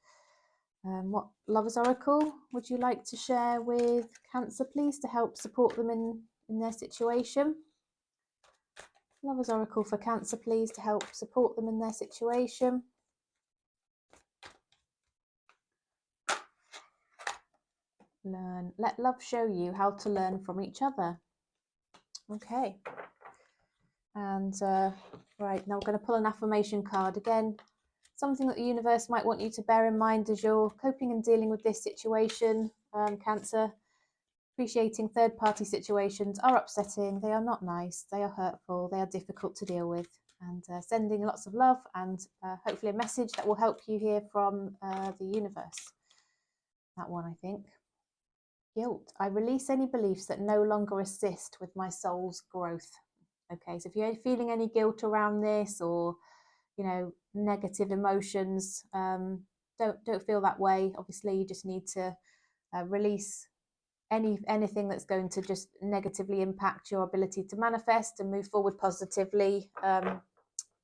what Lovers Oracle would you like to share with Cancer, please, to help support them in their situation? Lovers Oracle for Cancer, please, to help support them in their situation. Learn. Let love show you how to learn from each other. Okay. And right, now we're going to pull an affirmation card again. Something that the universe might want you to bear in mind as you're coping and dealing with this situation, Cancer. Appreciating third-party situations are upsetting. They are not nice. They are hurtful. They are difficult to deal with. And sending lots of love and hopefully a message that will help you hear from the universe. That one, I think. Guilt. I release any beliefs that no longer assist with my soul's growth. Okay, so if you're feeling any guilt around this, or, you know, negative emotions, don't feel that way. Obviously, you just need to release anything that's going to just negatively impact your ability to manifest and move forward positively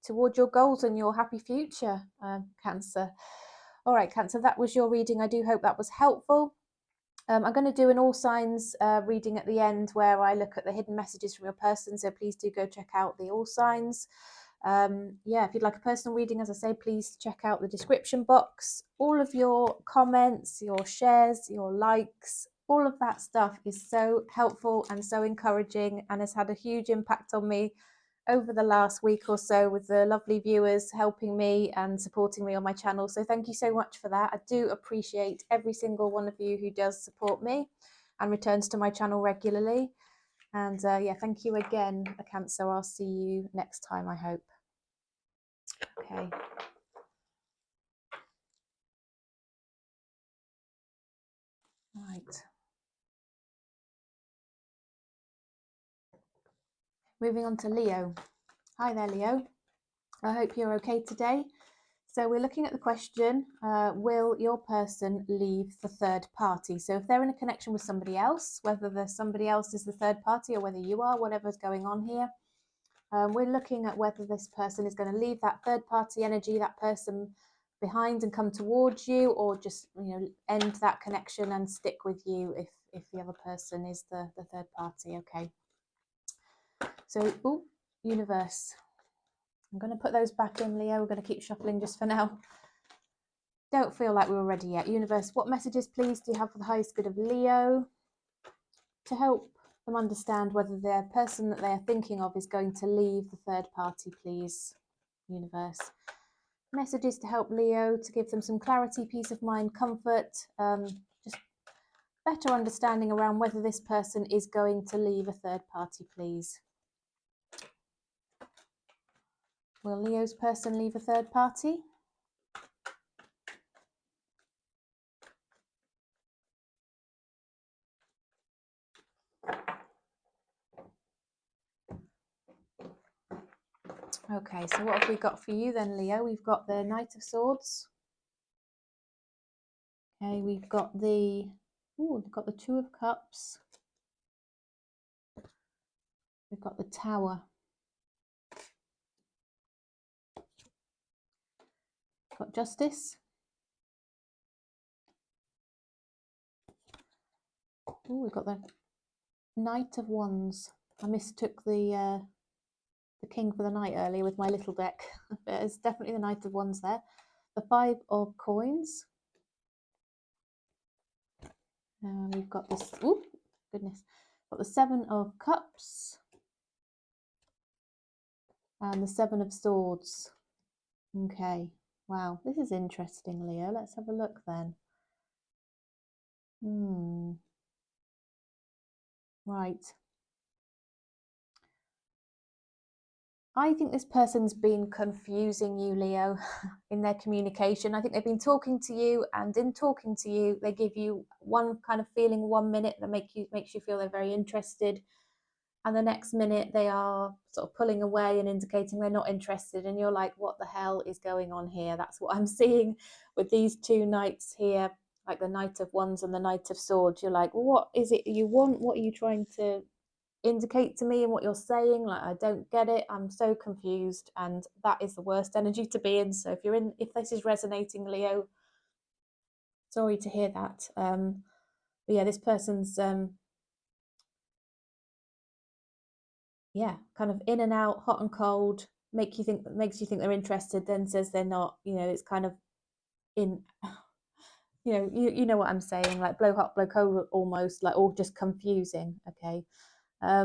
toward your goals and your happy future, Cancer. All right, Cancer, that was your reading. I do hope that was helpful. I'm going to do an all signs reading at the end where I look at the hidden messages from your person. So please do go check out the all signs. Yeah, if you'd like a personal reading, as I say, please check out the description box. All of your comments, your shares, your likes, all of that stuff is so helpful and so encouraging and has had a huge impact on me over the last week or so, with the lovely viewers helping me and supporting me on my channel. So thank you so much for that. I do appreciate every single one of you who does support me and returns to my channel regularly. And yeah, thank you again, Cancer. I'll see you next time, I hope. Okay. Right. Moving on to Leo. Hi there, Leo. I hope you're okay today. So we're looking at the question, will your person leave the third party? So if they're in a connection with somebody else, whether the somebody else is the third party or whether you are, whatever's going on here, we're looking at whether this person is going to leave that third party energy, that person behind, and come towards you, or just, you know, end that connection and stick with you if the other person is the third party. Okay. So, ooh, universe. I'm going to put those back in, Leo. We're going to keep shuffling just for now. Don't feel like we were ready yet. Universe, what messages, please, do you have for the highest good of Leo to help them understand whether their person that they are thinking of is going to leave the third party, please? Universe. Messages to help Leo, to give them some clarity, peace of mind, comfort, just better understanding around whether this person is going to leave a third party, please. Will Leo's person leave a third party? Okay, so what have we got for you then, Leo? We've got the Knight of Swords. Okay, we've got the Two of Cups. We've got the Tower. We've got Justice. Oh, we've got the Knight of Wands. I mistook the King for the Knight earlier with my little deck. But it's definitely the Knight of Wands there. The Five of Coins. We've got this. Oh, goodness. Got the Seven of Cups. And the Seven of Swords. Okay. Wow, this is interesting, Leo. Let's have a look then. Right. I think this person's been confusing you, Leo, in their communication. I think they've been talking to you, and in talking to you, they give you one kind of feeling 1 minute that makes you feel they're very interested, and the next minute they are sort of pulling away and indicating they're not interested, and you're like, what the hell is going on here? That's what I'm seeing with these two knights here, like the Knight of Wands and the Knight of Swords. You're like, well, what is it you want? What are you trying to indicate to me and what you're saying? Like, I don't get it. I'm so confused, and that is the worst energy to be in. So if this is resonating, Leo, sorry to hear that. But yeah, this person's yeah, kind of in and out, hot and cold, makes you think they're interested, then says they're not. You know, it's kind of in you know what I'm saying, like blow hot, blow cold, almost, like, all just confusing. Okay. I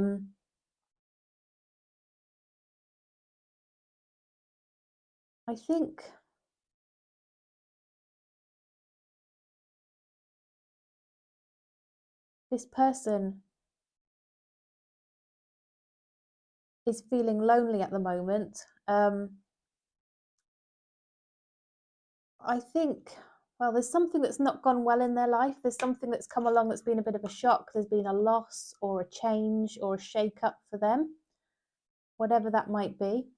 think this person is feeling lonely at the moment. I think, well, there's something that's not gone well in their life. There's something that's come along that's been a bit of a shock. There's been a loss or a change or a shake-up for them, whatever that might be.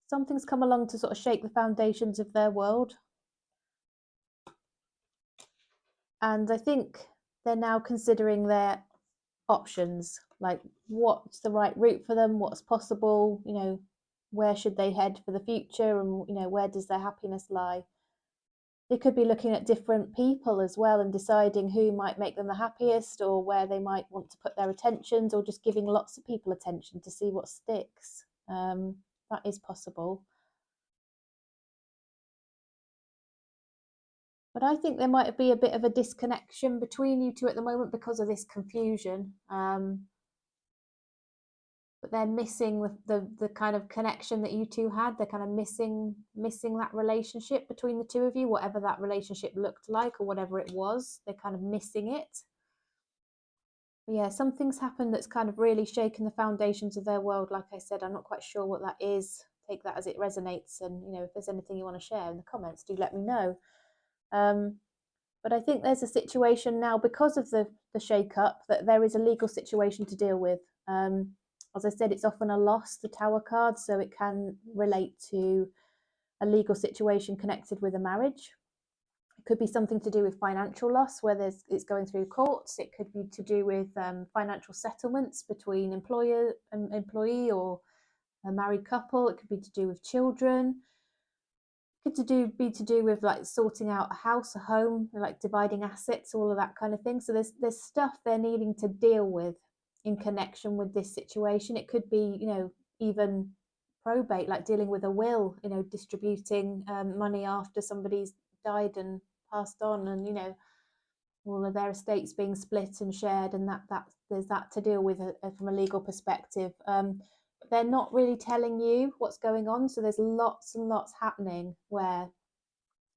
Something's come along to sort of shake the foundations of their world. And I think they're now considering their options, like what's the right route for them, what's possible, you know, where should they head for the future, and, you know, where does their happiness lie. They could be looking at different people as well and deciding who might make them the happiest or where they might want to put their attentions, or just giving lots of people attention to see what sticks. That is possible. But I think there might be a bit of a disconnection between you two at the moment because of this confusion. But they're missing the kind of connection that you two had. They're kind of missing that relationship between the two of you, whatever that relationship looked like or whatever it was. They're kind of missing it. But yeah, something's happened that's kind of really shaken the foundations of their world. Like I said, I'm not quite sure what that is. Take that as it resonates, and if there's anything you want to share in the comments, do let me know. But I think there's a situation now because of the shake-up that there is a legal situation to deal with. As I said, it's often a loss, the Tower card, so it can relate to a legal situation connected with a marriage. It could be something to do with financial loss, where it's going through courts. It could be to do with financial settlements between employer and employee, or a married couple. It could be to do with children. Be to do with like sorting out a house, a home, like dividing assets, all of that kind of thing. So there's stuff they're needing to deal with in connection with this situation. It could be even probate, like dealing with a will, distributing money after somebody's died and passed on, and all of their estates being split and shared, and that there's that to deal with from a legal perspective. They're not really telling you what's going on, so there's lots and lots happening where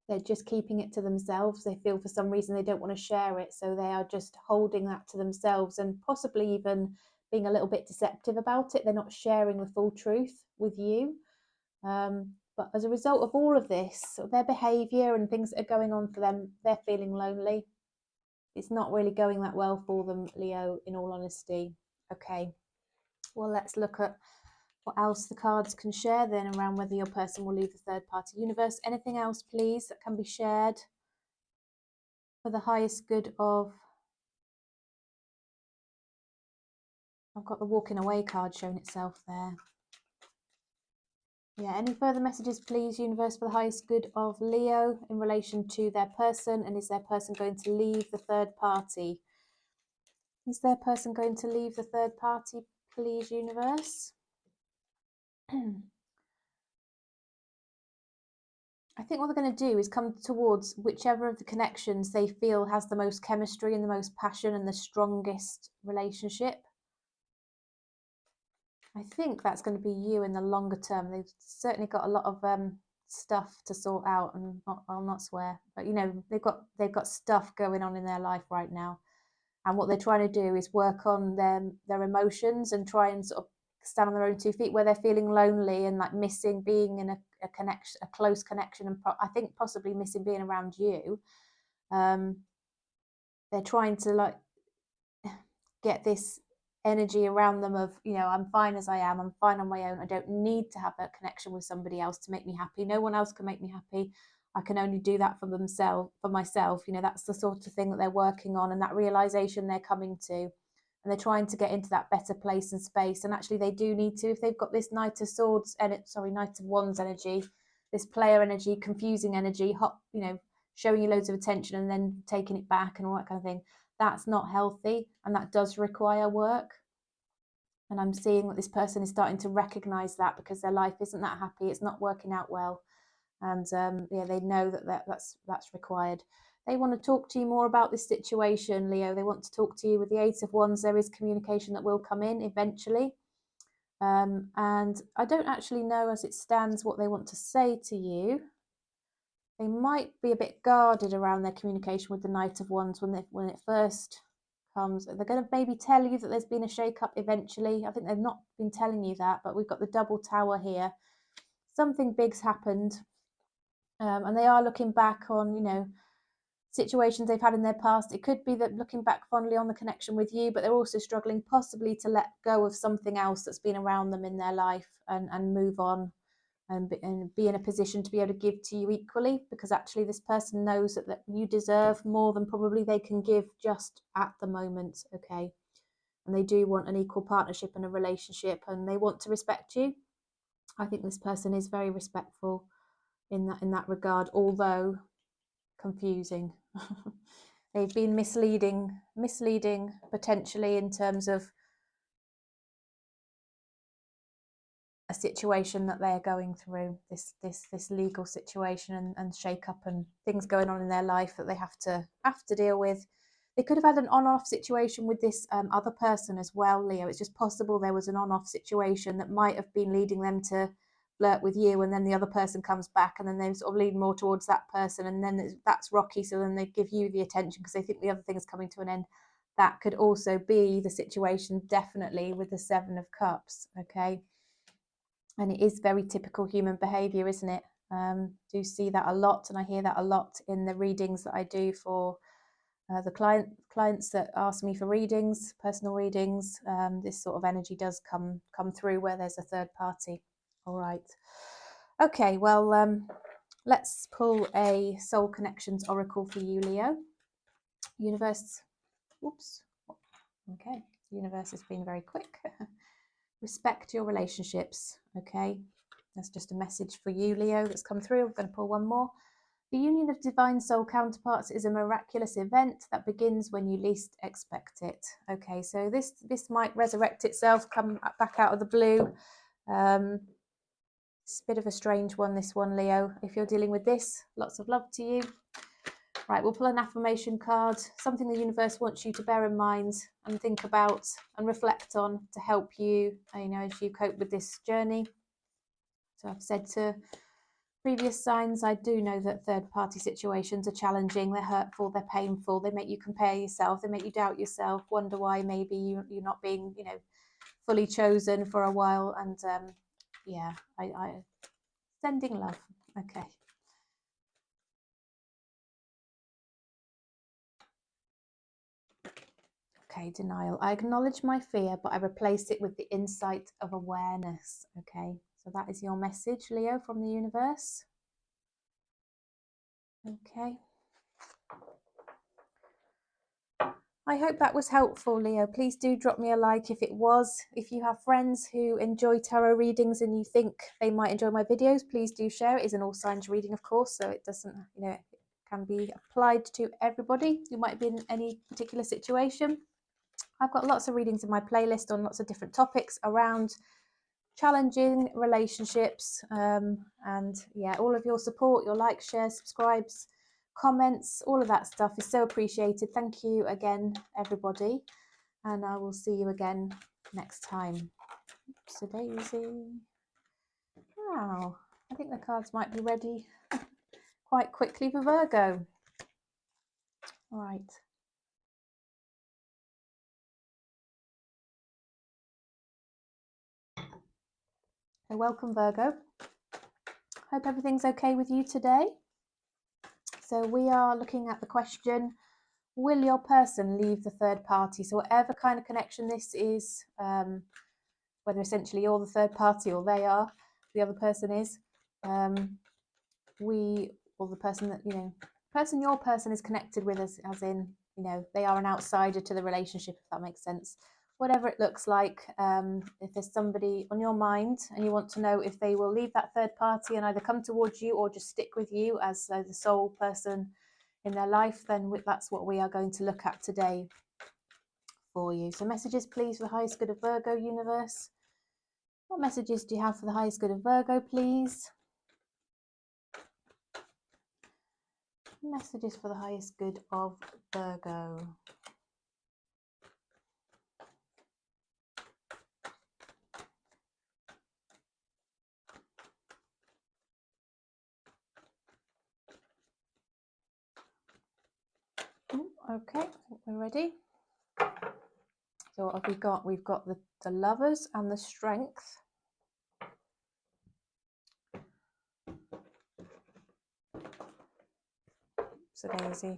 they're just keeping it to themselves. They feel for some reason they don't want to share it, so they are just holding that to themselves, and possibly even being a little bit deceptive about it. They're not sharing the full truth with you. But as a result of all of this, their behaviour and things that are going on for them, they're feeling lonely. It's not really going that well for them, Leo, in all honesty. Okay, well, let's look at what else the cards can share then around whether your person will leave the third party universe. Anything else, please, that can be shared for the highest good of... I've got the walking away card showing itself there. Yeah, any further messages, please, universe, for the highest good of Leo in relation to their person, and is their person going to leave the third party? Is their person going to leave the third party, please, universe? I think what they're going to do is come towards whichever of the connections they feel has the most chemistry and the most passion and the strongest relationship. I think that's going to be you in the longer term. They've certainly got a lot of stuff to sort out, and I'll not swear, but they've got stuff going on in their life right now, and what they're trying to do is work on their emotions and try and sort of stand on their own 2 feet, where they're feeling lonely and like missing being in a connection, a close connection, and I think possibly missing being around you. They're trying to like get this energy around them of, I'm fine as I am, I'm fine on my own, I don't need to have a connection with somebody else to make me happy, no one else can make me happy, I can only do that for myself. That's the sort of thing that they're working on, and that realization they're coming to, and they're trying to get into that better place and space. And actually they do need to, if they've got this Knight of Wands energy, this player energy, confusing energy, hot, showing you loads of attention and then taking it back and all that kind of thing, that's not healthy, and that does require work. And I'm seeing that this person is starting to recognize that, because their life isn't that happy, it's not working out well, and they know that's required. They want to talk to you more about this situation, Leo. They want to talk to you with the Eight of Wands. There is communication that will come in eventually, and I don't actually know as it stands what they want to say to you. They might be a bit guarded around their communication with the Knight of Wands when it first comes. They're going to maybe tell you that there's been a shake-up eventually. I think they've not been telling you that, but we've got the double tower here. Something big's happened, and they are looking back on, situations they've had in their past. It could be that looking back fondly on the connection with you, but they're also struggling possibly to let go of something else that's been around them in their life, and move on. And be in a position to be able to give to you equally, because actually this person knows that you deserve more than probably they can give just at the moment. Okay, and they do want an equal partnership and a relationship, and they want to respect you. I think this person is very respectful in that regard, although confusing. They've been misleading potentially in terms of a situation that they're going through, this legal situation and shake up and things going on in their life that they have to deal with. They could have had an on-off situation with this other person as well, Leo. It's just possible there was an on-off situation that might have been leading them to flirt with you, and then the other person comes back, and then they sort of lean more towards that person, and then that's rocky, so then they give you the attention because they think the other thing is coming to an end. That could also be the situation, definitely, with the Seven of Cups, okay? And it is very typical human behavior, isn't it? Do see that a lot, and I hear that a lot in the readings that I do for the clients that ask me for readings, personal readings. This sort of energy does come through where there's a third party. All right. Okay, well, let's pull a Soul Connections Oracle for you, Leo. Universe, oops. Okay, universe has been very quick. Respect your relationships, okay? That's just a message for you, Leo, that's come through. I'm going to pull one more. The union of divine soul counterparts is a miraculous event that begins when you least expect it. Okay, so this might resurrect itself, come back out of the blue. It's a bit of a strange one, this one, Leo. If you're dealing with this, lots of love to you. Right, we'll pull an affirmation card, something the universe wants you to bear in mind and think about and reflect on to help you, as you cope with this journey. So I've said to previous signs, I do know that third-party situations are challenging, they're hurtful, they're painful, they make you compare yourself, they make you doubt yourself, wonder why maybe you're not being, fully chosen for a while. And yeah, I sending love. Okay. Okay, denial. I acknowledge my fear, but I replace it with the insight of awareness. Okay, so that is your message, Leo, from the universe. Okay. I hope that was helpful, Leo. Please do drop me a like if it was. If you have friends who enjoy tarot readings and you think they might enjoy my videos, please do share. It is an all signs reading, of course, so it doesn't, it can be applied to everybody who might be in any particular situation. I've got lots of readings in my playlist on lots of different topics around challenging relationships, and yeah, all of your support, your likes, shares, subscribes, comments, all of that stuff is so appreciated. Thank you again, everybody, and I will see you again next time. So Daisy, wow, I think the cards might be ready quite quickly for Virgo. All right. So welcome, Virgo. Hope everything's okay with you today. So we are looking at the question, will your person leave the third party? So whatever kind of connection this is, whether essentially you're the third party or they are, the other person is, or the person that, your person is connected with, as in, they are an outsider to the relationship, if that makes sense. Whatever it looks like, if there's somebody on your mind and you want to know if they will leave that third party and either come towards you or just stick with you as the sole person in their life, then that's what we are going to look at today for you. So messages, please, for the highest good of Virgo, universe. What messages do you have for the highest good of Virgo, please? Messages for the highest good of Virgo. Okay, we're ready. So what have we got? We've got the Lovers and the Strength. So Daisy.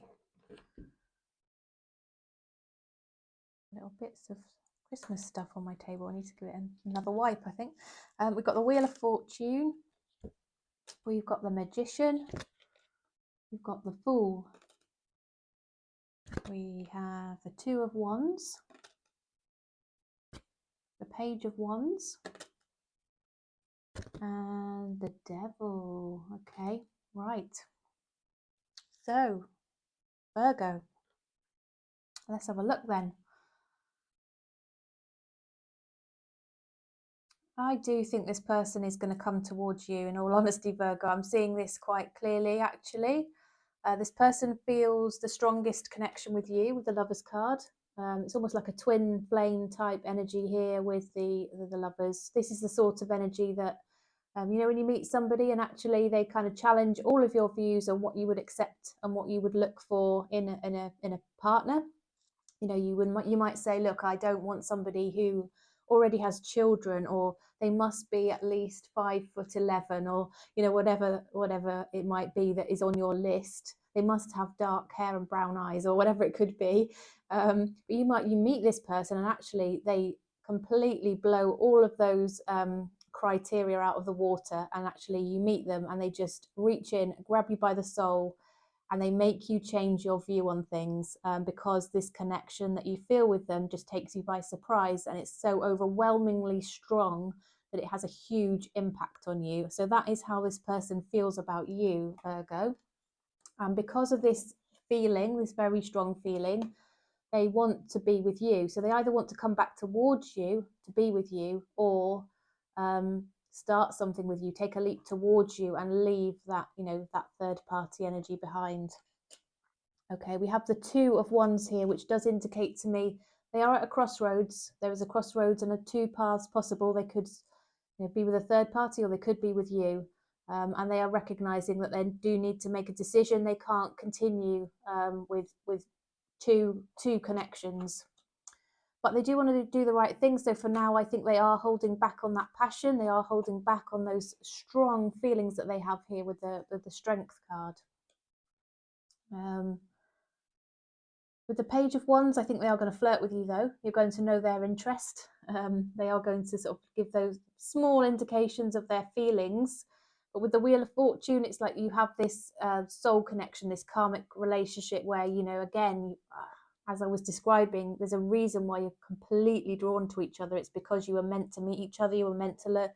Little bits of Christmas stuff on my table. I need to give it another wipe, I think. We've got the Wheel of Fortune. We've got the Magician. We've got the Fool. We have the Two of Wands. The Page of Wands. And the Devil. Okay, right. So, Virgo, let's have a look then. I do think this person is going to come towards you, in all honesty, Virgo. I'm seeing this quite clearly, actually. This person feels the strongest connection with you with the Lovers card. It's almost like a twin flame type energy here with the Lovers. This is the sort of energy that, you know, when you meet somebody and actually they kind of challenge all of your views on what you would accept and what you would look for in a partner. You know, you might say, look, I don't want somebody who already has children, or they must be at least 5'11", or, you know, whatever it might be that is on your list. They must have dark hair and brown eyes, or whatever it could be. But you meet this person and actually they completely blow all of those criteria out of the water, and actually you meet them and they just reach in, grab you by the soul, and they make you change your view on things, because this connection that you feel with them just takes you by surprise, and it's so overwhelmingly strong that it has a huge impact on you. So that is how this person feels about you, Virgo. And because of this feeling, this very strong feeling, they want to be with you. So they either want to come back towards you to be with you, or start something with you, take a leap towards you and leave that, you know, that third party energy behind. Okay, we have the Two of Wands here, which does indicate to me they are at a crossroads. There is a crossroads and two paths possible. They could, you know, be with a third party, or they could be with you. And they are recognizing that they do need to make a decision. They can't continue with two connections, but they do want to do the right thing. So for now, I think they are holding back on that passion. They are holding back on those strong feelings that they have here with the Strength card. With the Page of Wands, I think they are going to flirt with you, though. You're going to know their interest. They are going to sort of give those small indications of their feelings. But with the Wheel of Fortune, it's like you have this soul connection, this karmic relationship where, you know, again, as I was describing, there's a reason why you're completely drawn to each other. It's because you were meant to meet each other. You were meant to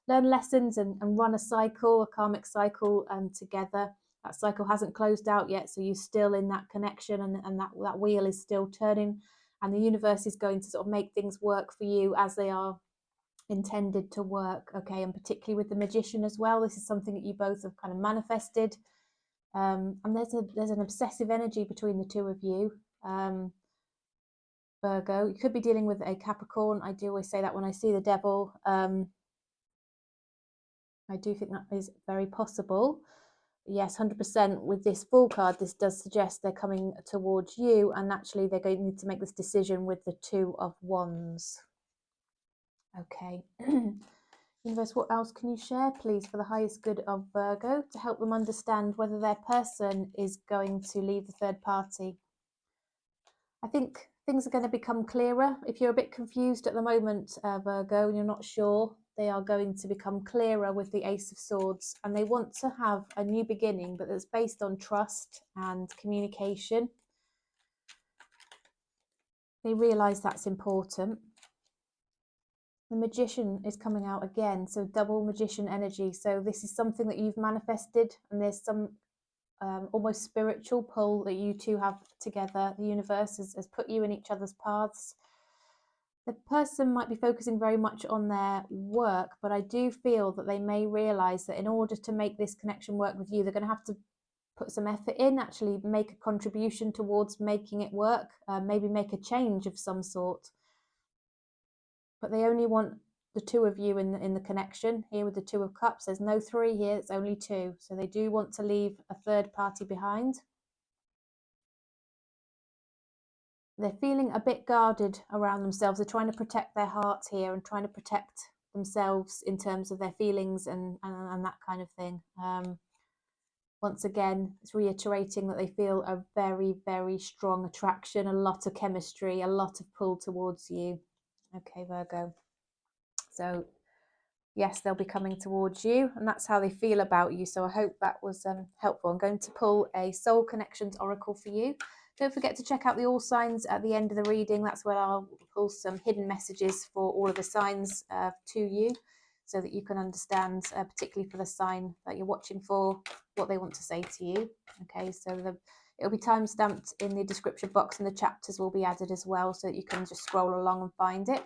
learn lessons and run a cycle, a karmic cycle together. That cycle hasn't closed out yet, so you're still in that connection, and that wheel is still turning, and the universe is going to sort of make things work for you as they are intended to work. Okay, and particularly with the Magician as well, this is something that you both have kind of manifested, and there's an obsessive energy between the two of you. Virgo, you could be dealing with a Capricorn. I do always say that when I see the Devil. I do think that is very possible. Yes, 100%. With this Fool card, this does suggest they're coming towards you, and actually they're going to need to make this decision with the Two of Wands. Okay. Universe, what else can you share, please, for the highest good of Virgo, to help them understand whether their person is going to leave the third party? I think things are going to become clearer. If you're a bit confused at the moment, Virgo, and you're not sure, they are going to become clearer with the Ace of Swords, and they want to have a new beginning, but that's based on trust and communication. They realise that's important. The Magician is coming out again, so double Magician energy. So this is something that you've manifested, and there's some almost spiritual pull that you two have together. The universe has put you in each other's paths. The person might be focusing very much on their work, but I do feel that they may realise that in order to make this connection work with you, they're going to have to put some effort in, actually make a contribution towards making it work, maybe make a change of some sort. But they only want the two of you in the connection. Here with the Two of Cups, there's no three here, it's only two. So they do want to leave a third party behind. They're feeling a bit guarded around themselves. They're trying to protect their hearts here and trying to protect themselves in terms of their feelings and that kind of thing. Once again, it's reiterating that they feel a very, very strong attraction, a lot of chemistry, a lot of pull towards you. Okay, Virgo. So yes, they'll be coming towards you, and that's how they feel about you. So I hope that was helpful. I'm going to pull a Soul Connections Oracle for you. Don't forget to check out the All Signs at the end of the reading. That's where I'll pull some hidden messages for all of the signs to you. so that you can understand, particularly for the sign that you're watching for, what they want to say to you. Okay, so it'll be time stamped in the description box, and the chapters will be added as well, so that you can just scroll along and find it.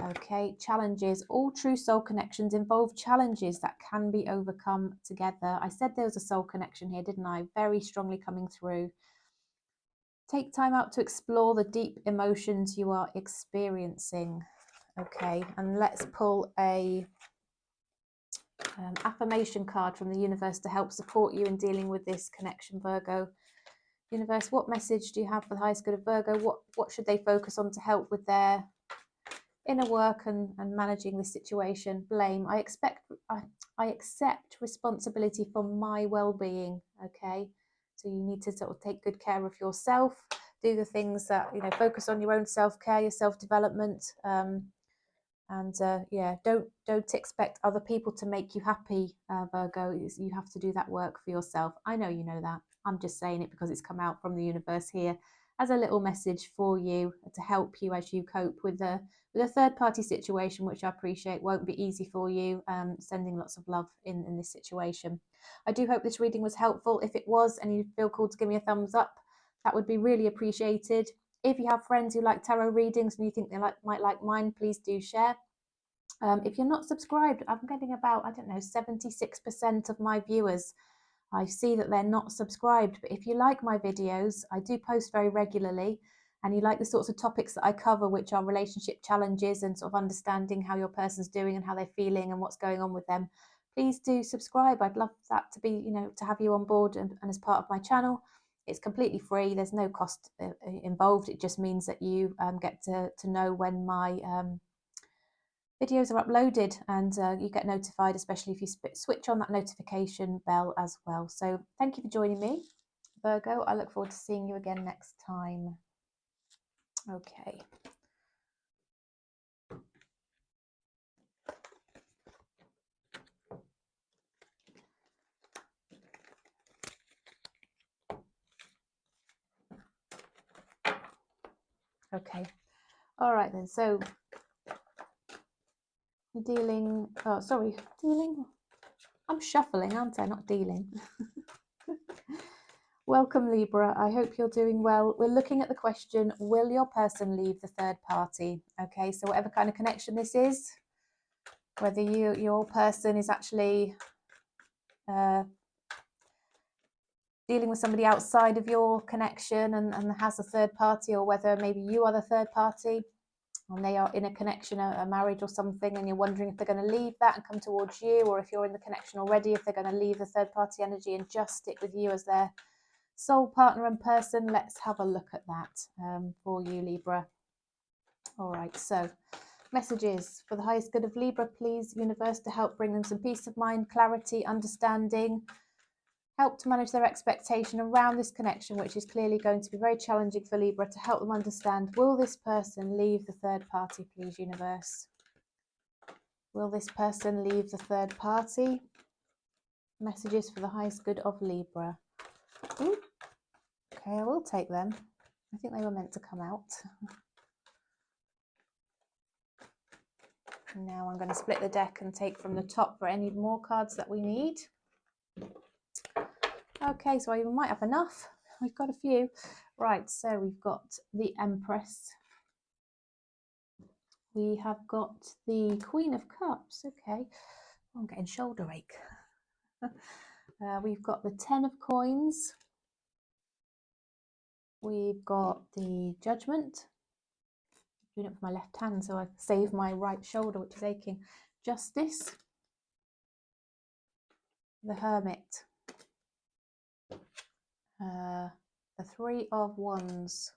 Okay, challenges. All true soul connections involve challenges that can be overcome together. I said there was a soul connection here, didn't I? Very strongly coming through. Take time out to explore the deep emotions you are experiencing. Okay, and let's pull a affirmation card from the universe to help support you in dealing with this connection, Virgo. Universe, what message do you have for the highest good of Virgo? What should they focus on to help with their inner work and managing this situation? Blame. I accept responsibility for my well-being. Okay, so you need to sort of take good care of yourself, do the things that, you know, focus on your own self-care, your self-development, and yeah, don't expect other people to make you happy, Virgo. You have to do that work for yourself. I know you know that. I'm just saying it because it's come out from the universe here as a little message for you to help you as you cope with a third party situation, which I appreciate won't be easy for you. Sending lots of love in this situation. I do hope this reading was helpful. If it was and you feel called to give me a thumbs up, that would be really appreciated. If you have friends who like tarot readings and you think they might like mine, please do share. If you're not subscribed, I'm getting about, I don't know, 76% of my viewers, I see that they're not subscribed. But if you like my videos, I do post very regularly, and you like the sorts of topics that I cover, which are relationship challenges and sort of understanding how your person's doing and how they're feeling and what's going on with them, please do subscribe. I'd love that to be, you know, to have you on board and as part of my channel. It's completely free. There's no cost involved. It just means that you get to know when my videos are uploaded, and you get notified, especially if you switch on that notification bell as well. So thank you for joining me, Virgo. I look forward to seeing you again next time. Okay. Okay. All right then. So dealing. Oh, sorry. Dealing. I'm shuffling, aren't I? Not dealing. Welcome, Libra. I hope you're doing well. We're looking at the question, will your person leave the third party? Okay, so whatever kind of connection this is, whether your person is actually dealing with somebody outside of your connection and has a third party, or whether maybe you are the third party and they are in a connection, a marriage or something, and you're wondering if they're going to leave that and come towards you, or if you're in the connection already, if they're going to leave the third party energy and just stick with you as their soul partner and person. Let's have a look at that for you, Libra. All right, so messages for the highest good of Libra, please, universe, to help bring them some peace of mind, clarity, understanding, help to manage their expectation around this connection, which is clearly going to be very challenging for Libra, to help them understand, will this person leave the third party, please, universe? Will this person leave the third party? Messages for the highest good of Libra. Ooh. Okay, I will take them. I think they were meant to come out. Now I'm going to split the deck and take from the top for any more cards that we need. Okay, so I might have enough. We've got a few. Right, so we've got the Empress. We have got the Queen of Cups. Okay, I'm getting shoulder ache. We've got the Ten of Coins. We've got the Judgment. I'm doing it with my left hand, so I've saved my right shoulder, which is aching. Justice. The Hermit. The Three of Wands.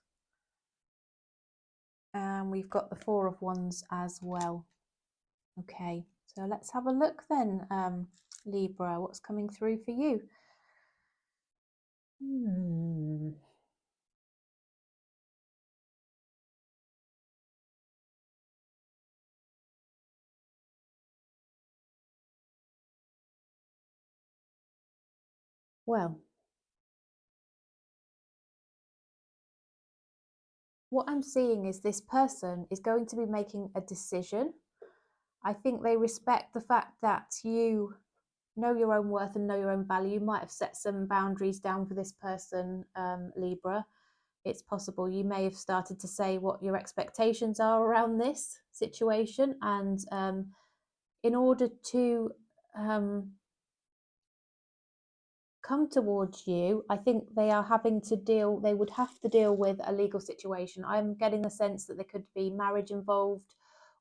And we've got the Four of Wands as well. Okay, so let's have a look then, Libra, what's coming through for you? Well, what I'm seeing is this person is going to be making a decision. I think they respect the fact that you know your own worth and know your own value. You might have set some boundaries down for this person, Libra. It's possible you may have started to say what your expectations are around this situation, and in order to come towards you, I think they would have to deal with a legal situation. I'm getting the sense that there could be marriage involved,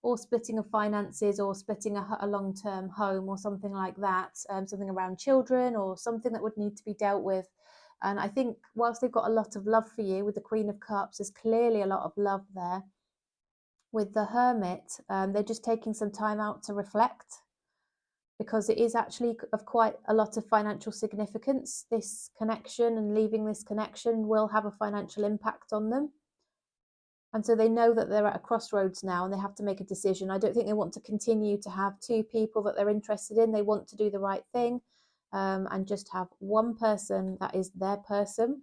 or splitting of finances, or splitting a long-term home, or something like that, something around children, or something that would need to be dealt with. And I think whilst they've got a lot of love for you with the Queen of Cups, there's clearly a lot of love there. With the Hermit, they're just taking some time out to reflect, because it is actually of quite a lot of financial significance. This connection, and leaving this connection, will have a financial impact on them. And so they know that they're at a crossroads now, and they have to make a decision. I don't think they want to continue to have two people that they're interested in. They want to do the right thing, and just have one person that is their person.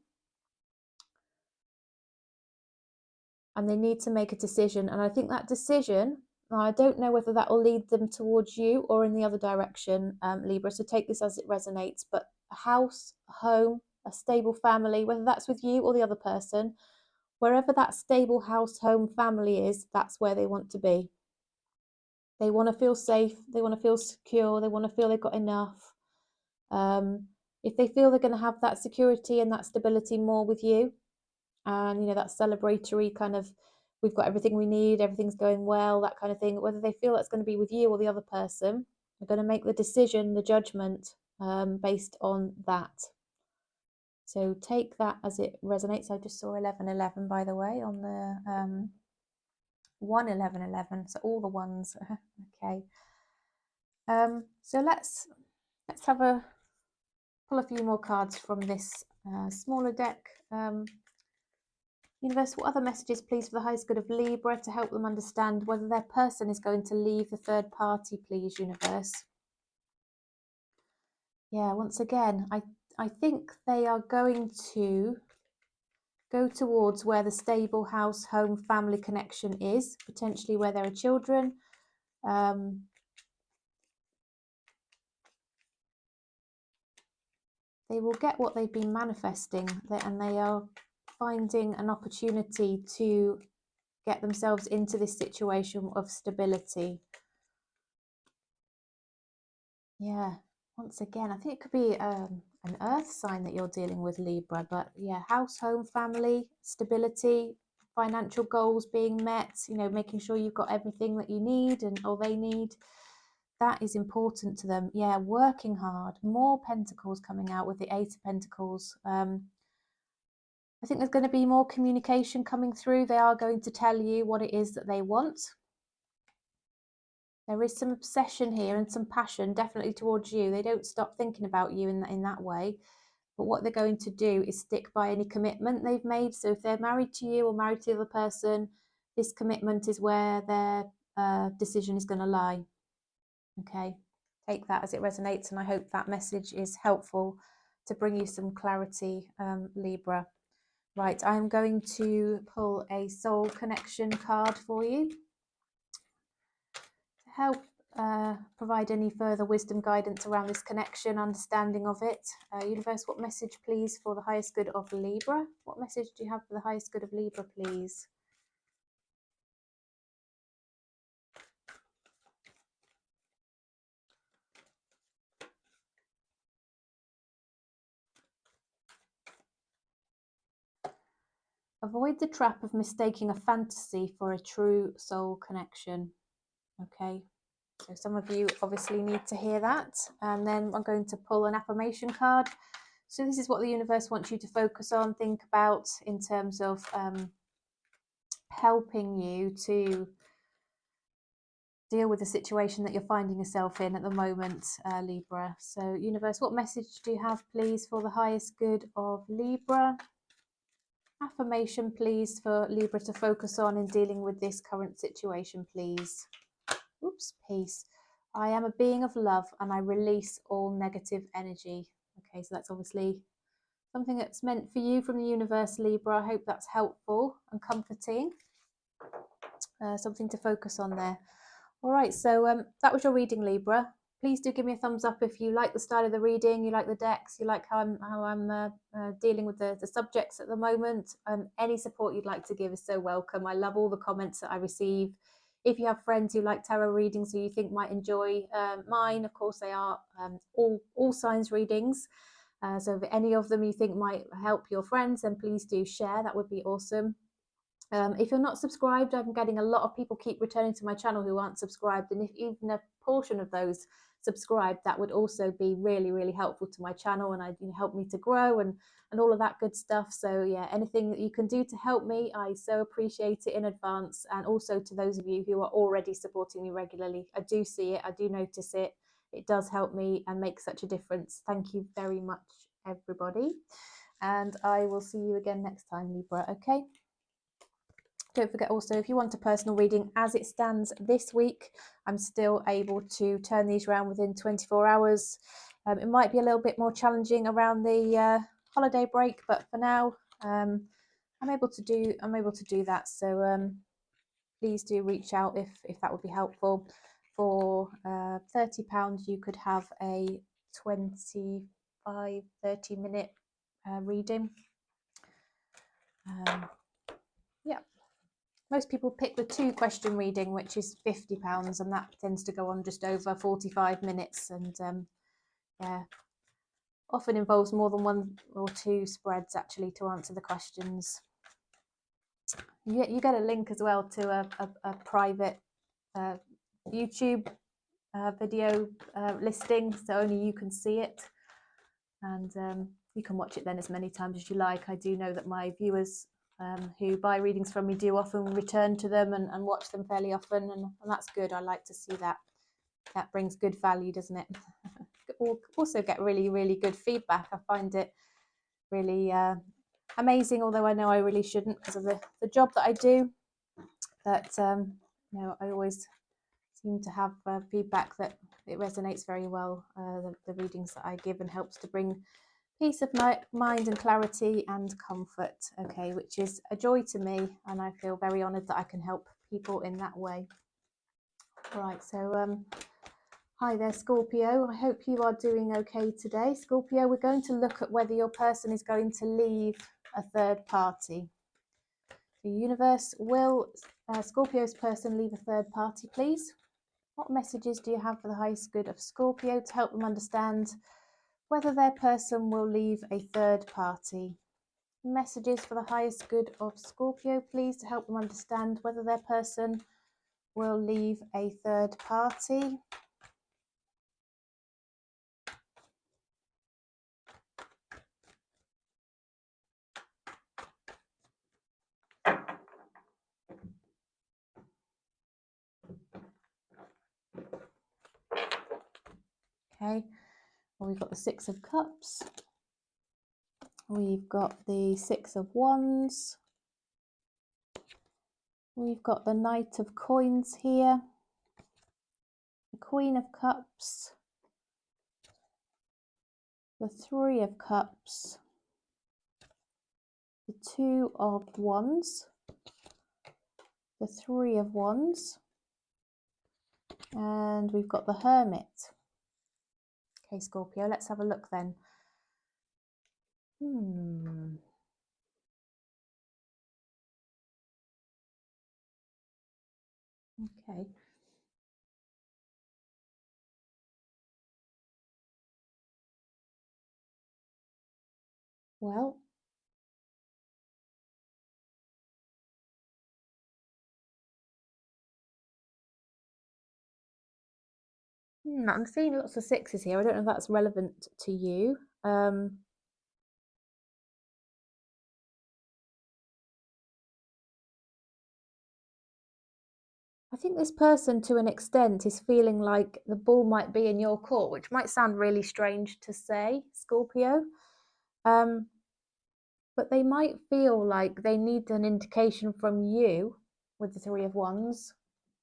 And they need to make a decision. And I think that decision, I don't know whether that will lead them towards you or in the other direction, Libra. So take this as it resonates. But a house, a home, a stable family, whether that's with you or the other person, wherever that stable house, home, family is, that's where they want to be. They want to feel safe. They want to feel secure. They want to feel they've got enough. If they feel they're going to have that security and that stability more with you, and you know, that celebratory kind of, we've got everything we need, everything's going well, that kind of thing, whether they feel that's going to be with you or the other person, they're going to make the decision, the judgment, based on that. So take that as it resonates. I just saw 1111, by the way, on the 11111, so all the ones. Okay. So let's have a pull a few more cards from this smaller deck. Universe, what other messages, please, for the highest good of Libra, to help them understand whether their person is going to leave the third party, please, Universe? Yeah, once again, I think they are going to go towards where the stable house, home, family connection is, potentially where there are children. They will get what they've been manifesting, and they are finding an opportunity to get themselves into this situation of stability. Yeah, once again, I think it could be an earth sign that you're dealing with, Libra. But yeah, house, home, family, stability, financial goals being met, you know, making sure you've got everything that you need or they need. That is important to them. Yeah, working hard. More pentacles coming out with the 8 of Pentacles. I think there's going to be more communication coming through. They are going to tell you what it is that they want. There is some obsession here and some passion definitely towards you. They don't stop thinking about you in that way. But what they're going to do is stick by any commitment they've made. So if they're married to you or married to the other person, this commitment is where their decision is going to lie. Okay, take that as it resonates, and I hope that message is helpful to bring you some clarity, Libra. Right, I'm going to pull a soul connection card for you to help provide any further wisdom, guidance around this connection, understanding of it. Universe, what message, please, for the highest good of Libra? What message do you have for the highest good of Libra, please? Avoid the trap of mistaking a fantasy for a true soul connection. Okay, so some of you obviously need to hear that. And then I'm going to pull an affirmation card. So this is what the universe wants you to focus on, think about in terms of helping you to deal with the situation that you're finding yourself in at the moment, Libra. So universe, what message do you have, please, for the highest good of Libra? Affirmation, please, for Libra to focus on in dealing with this current situation, please. Oops, peace. I am a being of love and I release all negative energy. Okay, so that's obviously something that's meant for you from the universe, Libra. I hope that's helpful and comforting. Something to focus on there. All right, so that was your reading, Libra. Please do give me a thumbs up if you like the style of the reading, you like the decks, you like how I'm dealing with the subjects at the moment. Any support you'd like to give is so welcome. I love all the comments that I receive. If you have friends who like tarot readings who you think might enjoy mine, of course they are all signs readings. So if any of them you think might help your friends, then please do share. That would be awesome. If you're not subscribed, I'm getting a lot of people keep returning to my channel who aren't subscribed. And if even a portion of those subscribed, that would also be really, really helpful to my channel and help me to grow and all of that good stuff. So yeah, anything that you can do to help me, I so appreciate it in advance. And also to those of you who are already supporting me regularly, I do see it, I do notice it. It does help me and make such a difference. Thank you very much, everybody. And I will see you again next time, Libra, okay? Don't forget also, if you want a personal reading as it stands this week, I'm still able to turn these around within 24 hours. It might be a little bit more challenging around the holiday break, but for now, I'm able to do that. So please do reach out if that would be helpful. For £30, you could have a 25-30 minute reading. Yeah. Most people pick the 2-question reading, which is £50, and that tends to go on just over 45 minutes. And yeah, often involves more than 1 or 2 spreads actually to answer the questions. You get a link as well to a private YouTube video listing, so only you can see it. And you can watch it then as many times as you like. I do know that my viewers who buy readings from me do often return to them and watch them fairly often, and that's good. I like to see that. That brings good value, doesn't it? Also get really, really good feedback. I find it really amazing, although I know I really shouldn't because of the job that I do. But you know, I always seem to have feedback that it resonates very well, the readings that I give, and helps to bring peace of mind and clarity and comfort, okay, which is a joy to me, and I feel very honoured that I can help people in that way. Right, so hi there, Scorpio. I hope you are doing okay today. Scorpio, we're going to look at whether your person is going to leave a third party. The universe, will Scorpio's person leave a third party, please? What messages do you have for the highest good of Scorpio to help them understand whether their person will leave a third party? Messages for the highest good of Scorpio, please, to help them understand whether their person will leave a third party. Okay, well, we've got the 6 of Cups. We've got the 6 of Wands. We've got the Knight of Coins here. The Queen of Cups. The 3 of Cups. The 2 of Wands. The 3 of Wands. And we've got the Hermit. Okay, Scorpio, let's have a look then. Okay. Well, I'm seeing lots of 6s here. I don't know if that's relevant to you. I think this person, to an extent, is feeling like the ball might be in your court, which might sound really strange to say, Scorpio. But they might feel like they need an indication from you with the 3 of Wands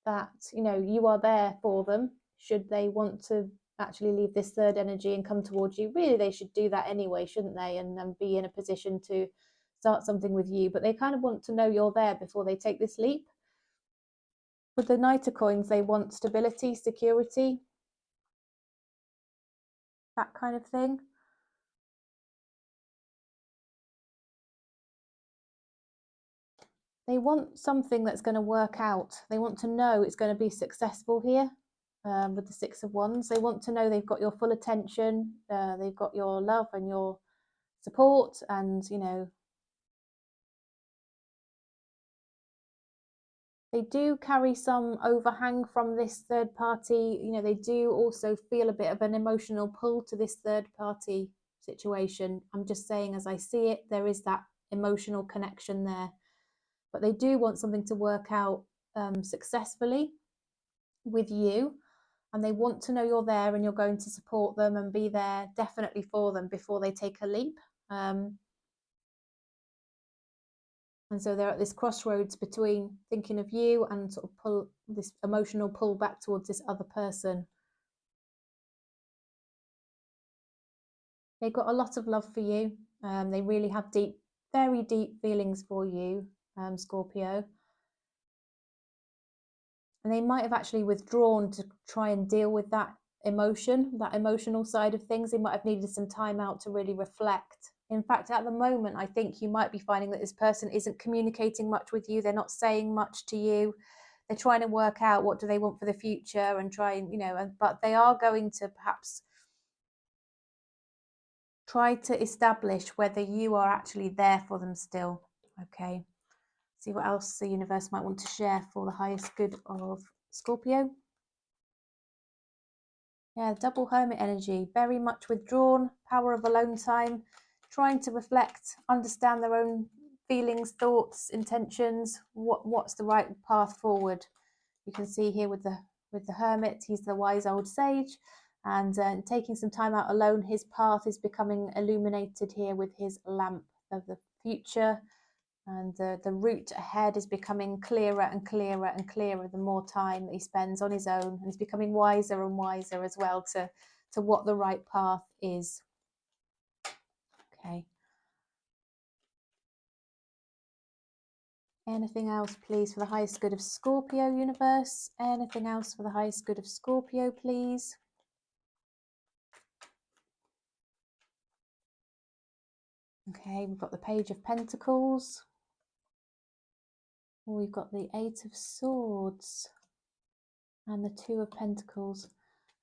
that, you know, you are there for them should they want to actually leave this third energy and come towards you. Really, they should do that anyway, shouldn't they? And be in a position to start something with you. But they kind of want to know you're there before they take this leap. With the Knight of Coins, they want stability, security, that kind of thing. They want something that's going to work out. They want to know it's going to be successful here. With the Six of Wands, they want to know they've got your full attention, they've got your love and your support, and you know, they do carry some overhang from this third party. You know, they do also feel a bit of an emotional pull to this third party situation. I'm just saying, as I see it, there is that emotional connection there, but they do want something to work out successfully with you, and they want to know you're there and you're going to support them and be there definitely for them before they take a leap. And so they're at this crossroads between thinking of you and sort of pull this emotional pull back towards this other person. They've got a lot of love for you. They really have deep, very deep feelings for you, Scorpio. And they might have actually withdrawn to try and deal with that emotion, that emotional side of things. They might have needed some time out to really reflect. In fact, at the moment, I think you might be finding that this person isn't communicating much with you. They're not saying much to you. They're trying to work out what do they want for the future and try and, you know, but they are going to perhaps try to establish whether you are actually there for them still. Okay. See what else the universe might want to share for the highest good of Scorpio. Yeah, double hermit energy, very much withdrawn, power of alone time, trying to reflect, understand their own feelings, thoughts, intentions, what's the right path forward. You can see here with the hermit, he's the wise old sage, and taking some time out alone, his path is becoming illuminated here with his lamp of the future. And the route ahead is becoming clearer and clearer and clearer the more time that he spends on his own, and he's becoming wiser and wiser as well to what the right path is. Okay. Anything else, please, for the highest good of Scorpio, universe? Anything else for the highest good of Scorpio, please? Okay, we've got the Page of Pentacles. We've got the Eight of Swords and the Two of Pentacles.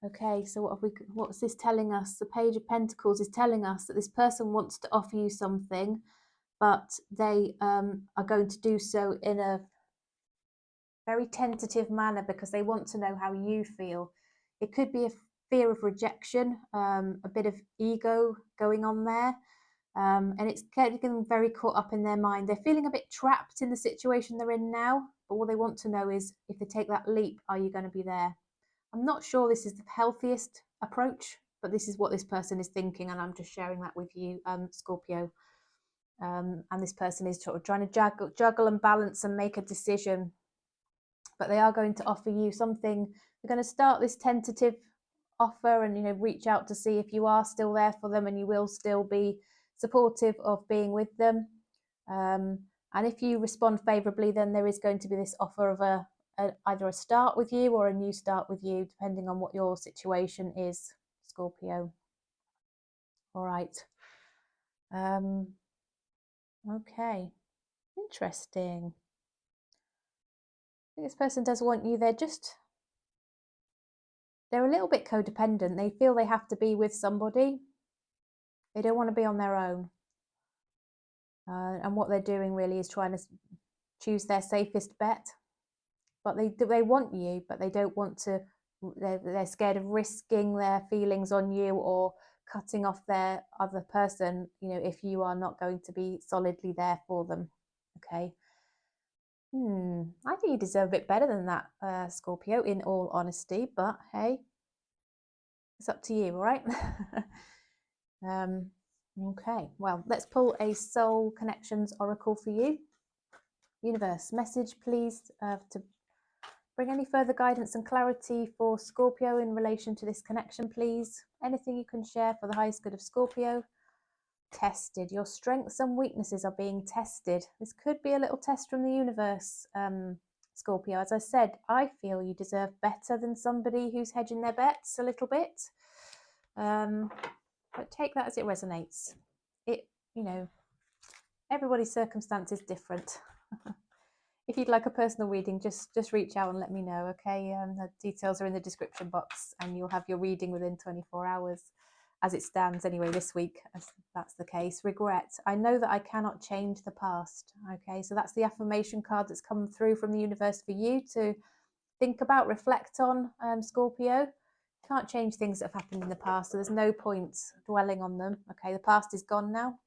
Okay, so what's this telling us? The Page of Pentacles is telling us that this person wants to offer you something, but they are going to do so in a very tentative manner because they want to know how you feel. It could be a fear of rejection, a bit of ego going on there. And it's getting them very caught up in their mind. They're feeling a bit trapped in the situation they're in now, but what they want to know is, if they take that leap, are you going to be there? I'm not sure this is the healthiest approach, but this is what this person is thinking, and I'm just sharing that with you, Scorpio. And this person is sort of trying to juggle and balance and make a decision, but they are going to offer you something. They're going to start this tentative offer and, you know, reach out to see if you are still there for them and you will still be supportive of being with them. And if you respond favorably, then there is going to be this offer of either a start with you or a new start with you, depending on what your situation is, Scorpio. All right. Okay. Interesting. I think this person does want you. They're a little bit codependent. They feel they have to be with somebody. They don't want to be on their own. And what they're doing really is trying to choose their safest bet. But they want you, but they don't want to. They're scared of risking their feelings on you or cutting off their other person, you know, if you are not going to be solidly there for them. Okay. I think you deserve a bit better than that, Scorpio, in all honesty, but hey, it's up to you, all right? Okay, well, let's pull a Soul Connections Oracle for you. Universe, message please to bring any further guidance and clarity for Scorpio in relation to this connection, please. Anything you can share for the highest good of Scorpio. Tested. Your strengths and weaknesses are being tested. This could be a little test from the universe, Scorpio. As I said, I feel you deserve better than somebody who's hedging their bets a little bit. But take that as it resonates. Everybody's circumstance is different. If you'd like a personal reading, just reach out and let me know, okay? The details are in the description box, and you'll have your reading within 24 hours as it stands anyway this week, as that's the case. Regret. I know that I cannot change the past, okay? So that's the affirmation card that's come through from the universe for you to think about, reflect on, Scorpio. Can't change things that have happened in the past, so there's no point dwelling on them, okay? The past is gone now.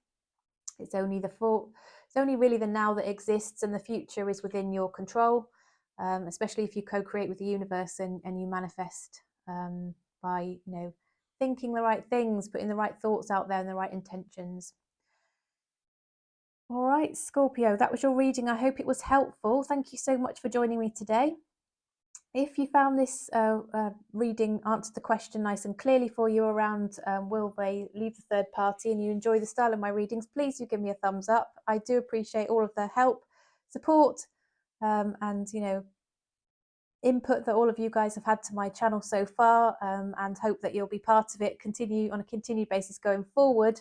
It's only really the now that exists, and the future is within your control, especially if you co-create with the universe and you manifest by, thinking the right things, putting the right thoughts out there and the right intentions. All right, Scorpio, that was your reading. I hope it was helpful. Thank you so much for joining me today. If you found this reading answered the question nice and clearly for you around will they leave the third party, and you enjoy the style of my readings, please do give me a thumbs up. I do appreciate all of the help, support, and input that all of you guys have had to my channel so far, and hope that you'll be part of it on a continued basis going forward.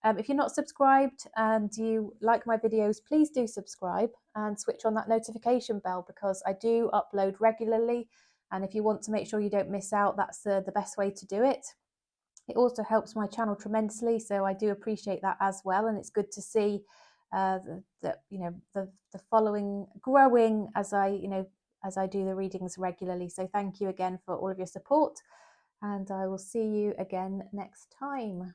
If you're not subscribed and you like my videos, please do subscribe and switch on that notification bell, because I do upload regularly. And if you want to make sure you don't miss out, that's the best way to do it. It also helps my channel tremendously, so I do appreciate that as well. And it's good to see the following growing as I do the readings regularly. So thank you again for all of your support, and I will see you again next time.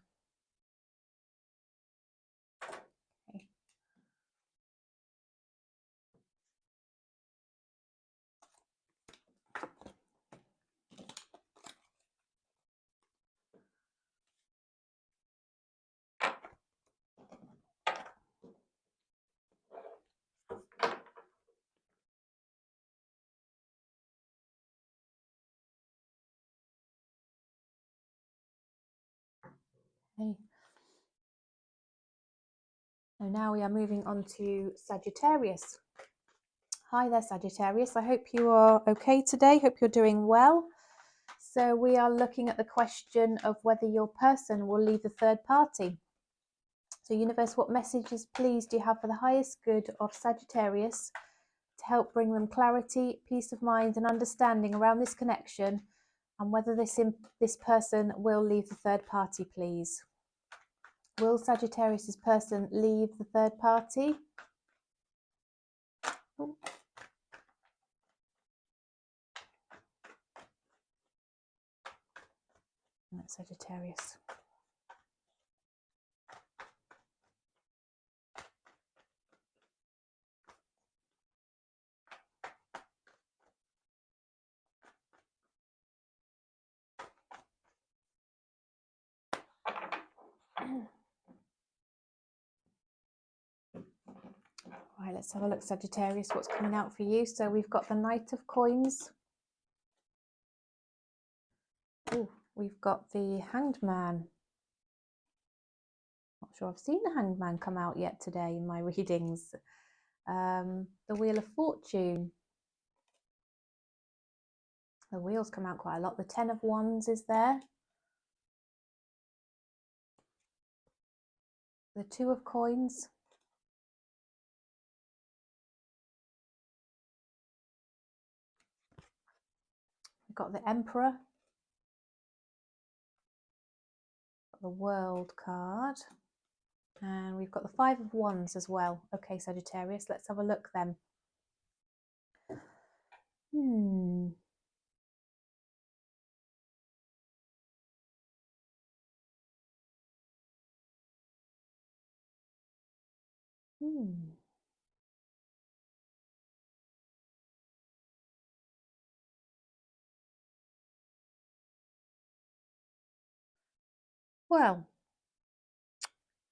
Okay. So now we are moving on to Sagittarius. Hi there, Sagittarius. I hope you are okay today. Hope you're doing well. So we are looking at the question of whether your person will leave the third party. So universe, what messages, please, do you have for the highest good of Sagittarius to help bring them clarity, peace of mind and understanding around this connection, and whether this person will leave the third party, please? Will Sagittarius's person leave the third party? Oh. That's Sagittarius. Right, let's have a look, Sagittarius, what's coming out for you. So we've got the Knight of Coins. Ooh, we've got the Hanged Man. Not sure I've seen the Hanged Man come out yet today in my readings. The Wheel of Fortune. The wheels come out quite a lot. The Ten of Wands is there. The Two of Coins. We've got the Emperor. The World card. And we've got the Five of Wands as well. Okay, Sagittarius, let's have a look then. Well,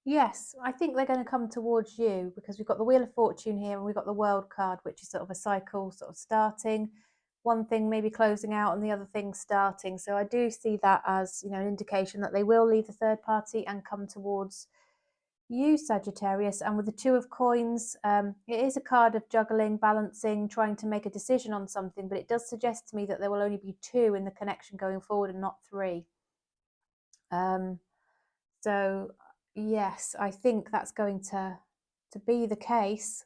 yes, I think they're going to come towards you, because we've got the Wheel of Fortune here and we've got the World card, which is sort of a cycle, sort of starting. One thing maybe closing out and the other thing starting. So I do see that as, an indication that they will leave the third party and come towards you, Sagittarius, and with the Two of Coins, it is a card of juggling, balancing, trying to make a decision on something, but it does suggest to me that there will only be two in the connection going forward and not three. So yes, I think that's going to be the case.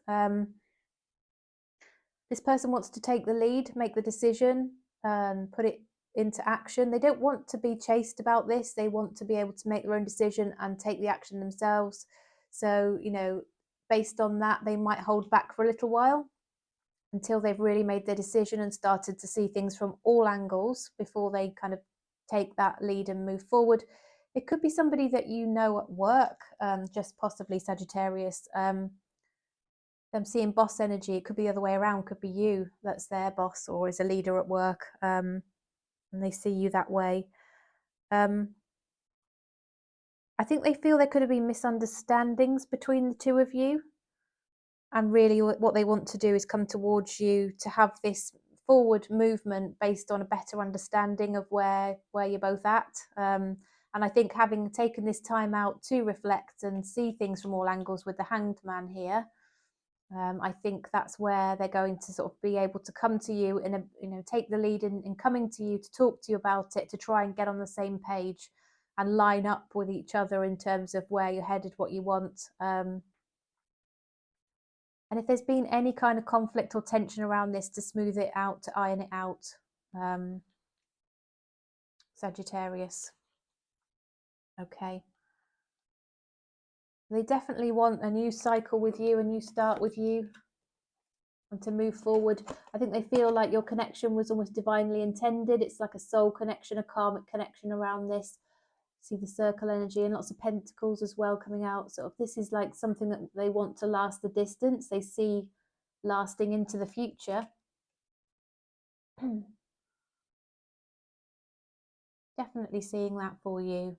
This person wants to take the lead, make the decision, put it into action. They don't want to be chased about this. They want to be able to make their own decision and take the action themselves. So, you know, based on that, they might hold back for a little while until they've really made their decision and started to see things from all angles before they kind of take that lead and move forward. It could be somebody that you know at work, just possibly Sagittarius. I'm seeing boss energy. It could be the other way around. Could be you that's their boss or is a leader at work, and they see you that way. I think they feel there could have been misunderstandings between the two of you, and really what they want to do is come towards you to have this forward movement based on a better understanding of where you're both at. And I think having taken this time out to reflect and see things from all angles with the Hanged Man here, I think that's where they're going to sort of be able to come to you in a, you know, take the lead in coming to you to talk to you about it, to try and get on the same page and line up with each other in terms of where you're headed, what you want. And if there's been any kind of conflict or tension around this, to smooth it out, to iron it out, Sagittarius. Okay. They definitely want a new cycle with you, a new start with you, and to move forward. I think they feel like your connection was almost divinely intended. It's like a soul connection, a karmic connection around this. See the circle energy and lots of pentacles as well coming out. So if this is like something that they want to last the distance, they see lasting into the future. Definitely seeing that for you.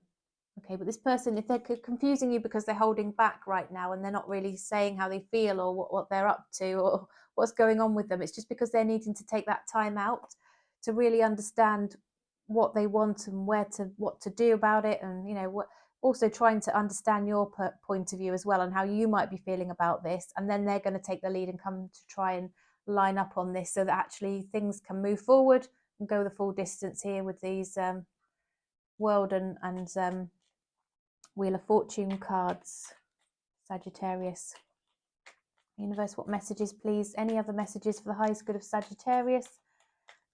Okay, but this person, if they're confusing you because they're holding back right now and they're not really saying how they feel or what they're up to or what's going on with them, it's just because they're needing to take that time out to really understand what they want and what to do about it, and you know what, also trying to understand your point of view as well and how you might be feeling about this, and then they're going to take the lead and come to try and line up on this so that actually things can move forward and go the full distance here with these World and Wheel of Fortune cards, Sagittarius. Universe, what messages, please? Any other messages for the highest good of Sagittarius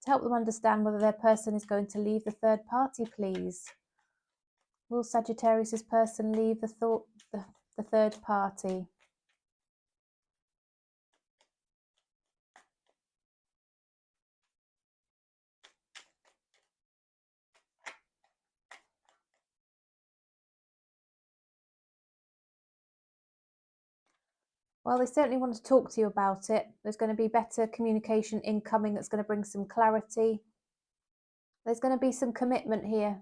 to help them understand whether their person is going to leave the third party, please? Will Sagittarius's person leave the third party? Well, they certainly want to talk to you about it. There's going to be better communication incoming that's going to bring some clarity. There's going to be some commitment here.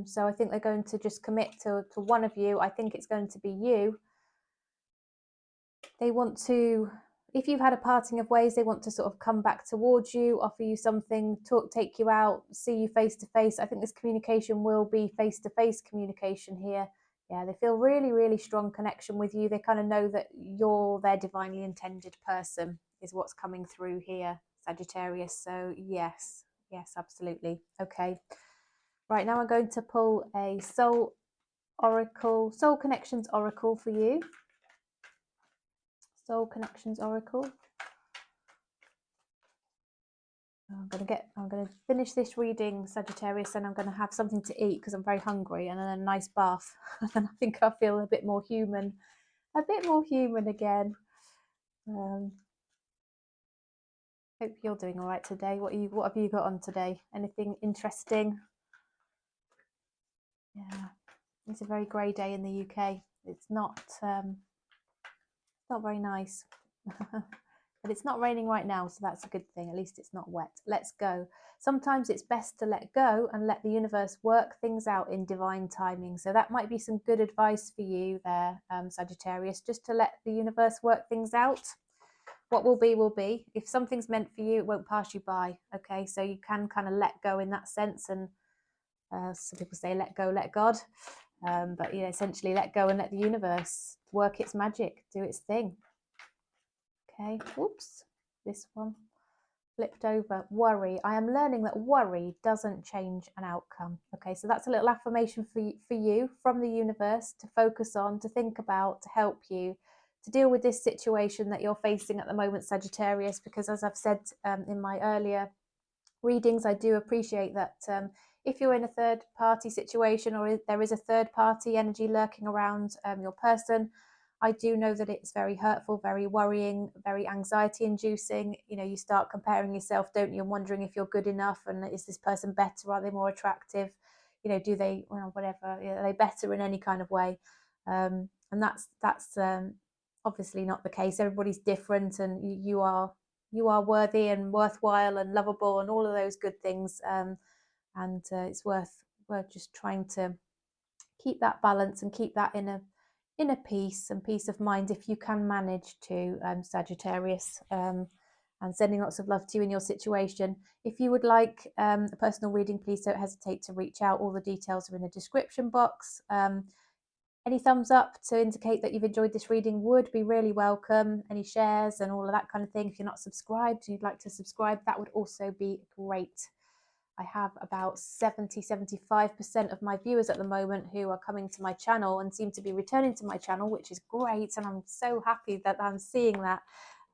So I think they're going to just commit to one of you. I think it's going to be you. They want to, if you've had a parting of ways, they want to sort of come back towards you, offer you something, take you out, see you face to face. I think this communication will be face to face communication here. Yeah, they feel really, really strong connection with you. They kind of know that you're their divinely intended person is what's coming through here, Sagittarius. So yes, absolutely. Okay. Right, now I'm going to pull a soul connections oracle for you. Soul Connections Oracle. I'm going to finish this reading, Sagittarius, and I'm going to have something to eat because I'm very hungry, and then a nice bath. And I think I'll feel a bit more human again. Hope you're doing all right today. What have you got on today? Anything interesting? Yeah, it's a very grey day in the UK. It's not very nice. But it's not raining right now, so that's a good thing. At least it's not wet. Let's go. Sometimes it's best to let go and let the universe work things out in divine timing. So that might be some good advice for you there, Sagittarius, just to let the universe work things out. What will be, will be. If something's meant for you, it won't pass you by. Okay, so you can kind of let go in that sense. And some people say let go, let God. But essentially let go and let the universe work its magic, do its thing. Okay, whoops, this one flipped over. Worry. I am learning that worry doesn't change an outcome. Okay, so that's a little affirmation for you from the universe to focus on, to think about, to help you to deal with this situation that you're facing at the moment, Sagittarius, because as I've said in my earlier readings, I do appreciate that if you're in a third party situation, or there is a third party energy lurking around your person, I do know that it's very hurtful, very worrying, very anxiety inducing. You start comparing yourself, don't you, and wondering if you're good enough, and is this person better? Are they more attractive? Do they, whatever, are they better in any kind of way? And that's obviously not the case. Everybody's different, and you are worthy and worthwhile and lovable and all of those good things. And it's worth just trying to keep that balance and keep that inner peace and peace of mind, if you can manage to, Sagittarius. And sending lots of love to you in your situation. If you would like a personal reading, please don't hesitate to reach out. All the details are in the description box. Any thumbs up to indicate that you've enjoyed this reading would be really welcome. Any shares and all of that kind of thing. If you're not subscribed and you'd like to subscribe, that would also be great. I have about 75% of my viewers at the moment who are coming to my channel and seem to be returning to my channel, which is great. And I'm so happy that I'm seeing that.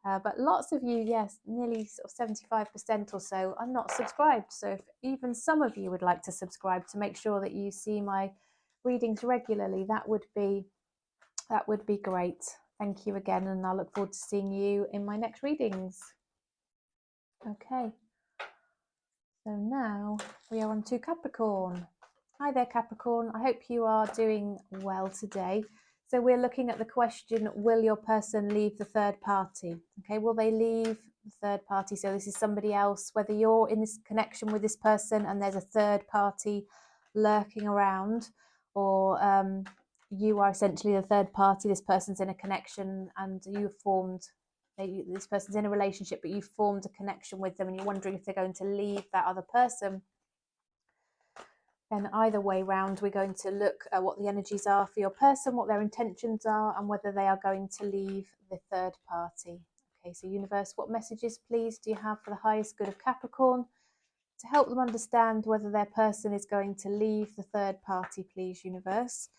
But lots of you, yes, nearly sort of 75% or so are not subscribed. So if even some of you would like to subscribe to make sure that you see my readings regularly, that would be great. Thank you again, and I look forward to seeing you in my next readings. Okay, so now we are on to Capricorn. Hi there, Capricorn. I hope you are doing well today. So we're looking at the question, will your person leave the third party? Okay, will they leave the third party? So this is somebody else, whether you're in this connection with this person and there's a third party lurking around, or you are essentially the third party, this person's in a connection and you've formed, this person's in a relationship, but you've formed a connection with them and you're wondering if they're going to leave that other person. And either way round, we're going to look at what the energies are for your person, what their intentions are, and whether they are going to leave the third party. Okay, so universe, what messages, please, do you have for the highest good of Capricorn to help them understand whether their person is going to leave the third party, please, universe?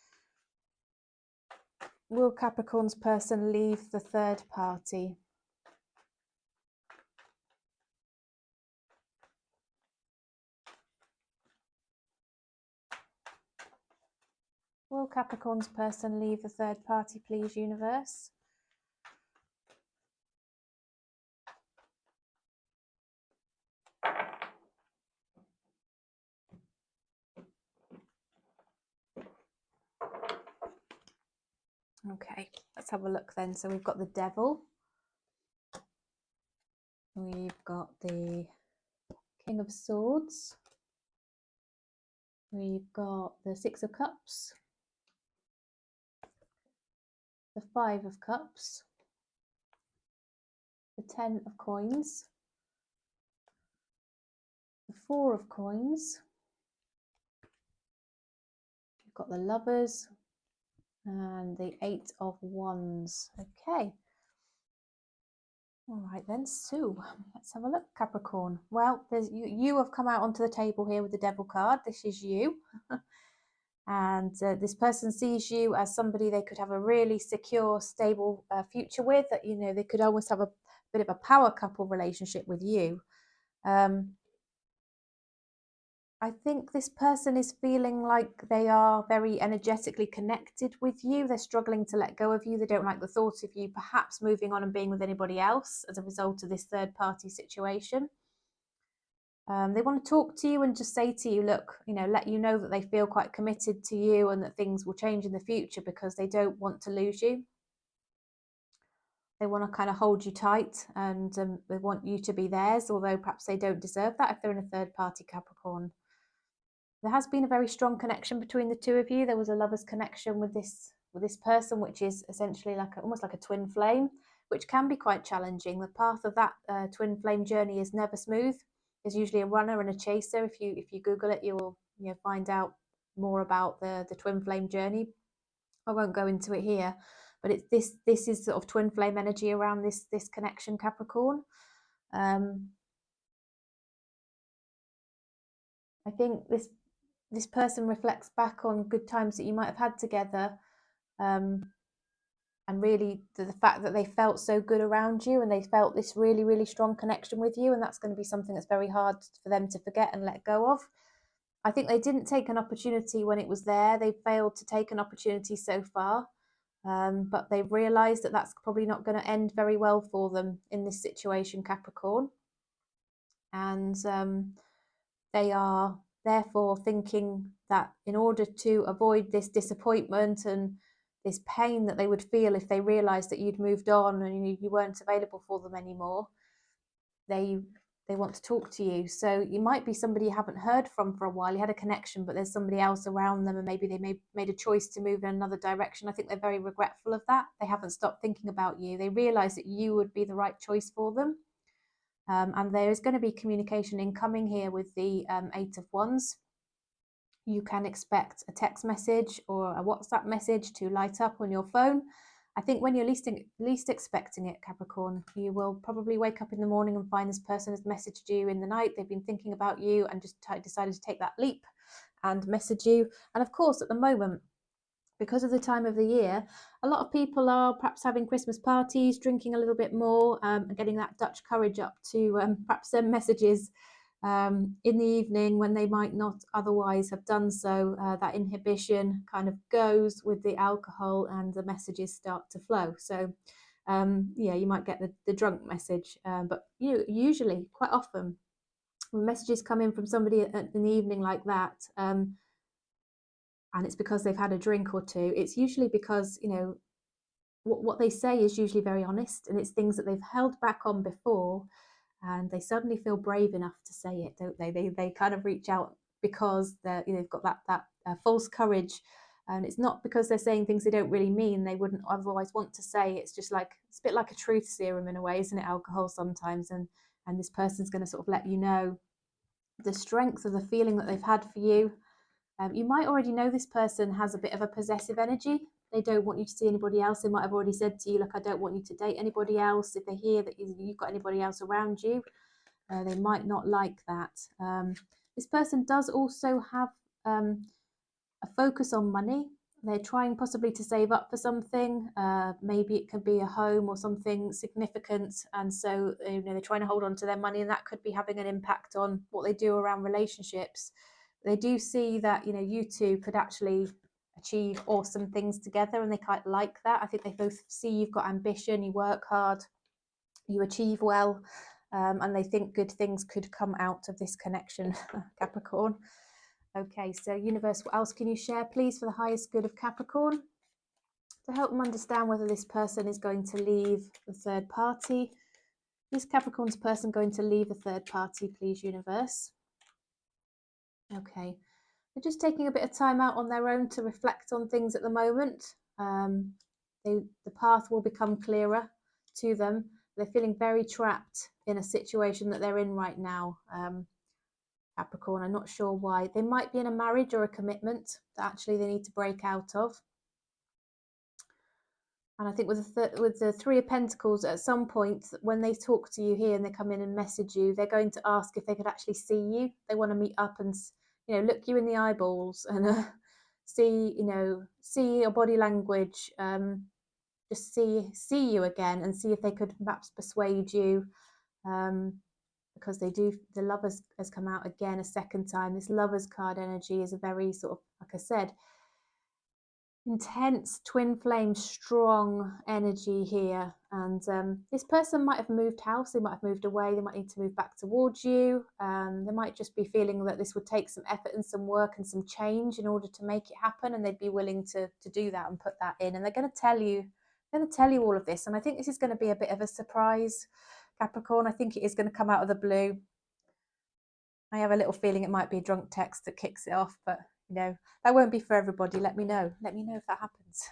Will Capricorn's person leave the third party? Will Capricorn's person leave the third party, please, universe? Okay, let's have a look then. So we've got the Devil. We've got the King of Swords. We've got the Six of Cups. The Five of Cups. The Ten of Coins. The Four of Coins. We've got the Lovers. And the Eight of Wands. Okay. All right then, so let's have a look, Capricorn. Well, you have come out onto the table here with the Devil card. This is you. And this person sees you as somebody they could have a really secure, stable future with. That, they could almost have a bit of a power couple relationship with you. I think this person is feeling like they are very energetically connected with you. They're struggling to let go of you. They don't like the thought of you perhaps moving on and being with anybody else as a result of this third party situation. They want to talk to you and just say to you, look, let you know that they feel quite committed to you and that things will change in the future because they don't want to lose you. They want to kind of hold you tight, and they want you to be theirs, although perhaps they don't deserve that if they're in a third party, Capricorn. There has been a very strong connection between the two of you. There was a lover's connection with this person, which is essentially almost like a twin flame, which can be quite challenging. The path of that twin flame journey is never smooth. There's usually a runner and a chaser. If you Google it, you will find out more about the twin flame journey. I won't go into it here, but it's this is sort of twin flame energy around this connection, Capricorn. I think this person reflects back on good times that you might have had together, and really the fact that they felt so good around you and they felt this really, really strong connection with you, and that's going to be something that's very hard for them to forget and let go of. I think they didn't take an opportunity when it was there. They failed to take an opportunity so far, but they've realised that that's probably not going to end very well for them in this situation, Capricorn. And they are therefore thinking that in order to avoid this disappointment and this pain that they would feel if they realised that you'd moved on and you weren't available for them anymore, they want to talk to you. So you might be somebody you haven't heard from for a while. You had a connection, but there's somebody else around them, and maybe they made a choice to move in another direction. I think they're very regretful of that. They haven't stopped thinking about you. They realise that you would be the right choice for them. And there is going to be communication incoming here with the Eight of Wands. You can expect a text message or a WhatsApp message to light up on your phone. I think when you're least expecting it, Capricorn, you will probably wake up in the morning and find this person has messaged you in the night. They've been thinking about you and just decided to take that leap and message you. And of course, at the moment, because of the time of the year, a lot of people are perhaps having Christmas parties, drinking a little bit more, and getting that Dutch courage up to perhaps send messages in the evening when they might not otherwise have done so. That inhibition kind of goes with the alcohol and the messages start to flow. So yeah, you might get the drunk message, but usually, quite often, when messages come in from somebody in the evening like that, and it's because they've had a drink or two, it's usually because, what they say is usually very honest, and it's things that they've held back on before, and they suddenly feel brave enough to say it, don't they? They kind of reach out because they've got that false courage, and it's not because they're saying things they don't really mean, they wouldn't otherwise want to say. It's just like, it's a bit like a truth serum in a way, isn't it? Alcohol sometimes, and this person's going to sort of let you know the strength of the feeling that they've had for you. You might already know this person has a bit of a possessive energy. They don't want you to see anybody else. They might have already said to you, look, I don't want you to date anybody else. If they hear that you've got anybody else around you, they might not like that. This person does also have a focus on money. They're trying possibly to save up for something. Maybe it could be a home or something significant. And so they're trying to hold on to their money, and that could be having an impact on what they do around relationships. They do see that you two could actually achieve awesome things together, and they quite like that. I think they both see you've got ambition, you work hard, you achieve well, and they think good things could come out of this connection, Capricorn. Okay, so universe, what else can you share, please, for the highest good of Capricorn, to help them understand whether this person is going to leave the third party? Is Capricorn's person going to leave a third party, please, universe? Okay, they're just taking a bit of time out on their own to reflect on things at the moment. The path will become clearer to them. They're feeling very trapped in a situation that they're in right now, Capricorn. I'm not sure why. They might be in a marriage or a commitment that actually they need to break out of. And I think with the Three of Pentacles, at some point when they talk to you here and they come in and message you, they're going to ask if they could actually see you. They want to meet up and look you in the eyeballs and see your body language, just see you again, and see if they could perhaps persuade you, because the Lovers has come out again a second time. This Lovers card energy is a very sort of, like I said, intense twin flame, strong energy here. And this person might have moved house, they might have moved away, they might need to move back towards you. They might just be feeling that this would take some effort and some work and some change in order to make it happen, and they'd be willing to do that and put that in. And they're going to tell you all of this, and I think this is going to be a bit of a surprise, Capricorn. I think it is going to come out of the blue. I have a little feeling it might be a drunk text that kicks it off, but that won't be for everybody. Let me know if that happens.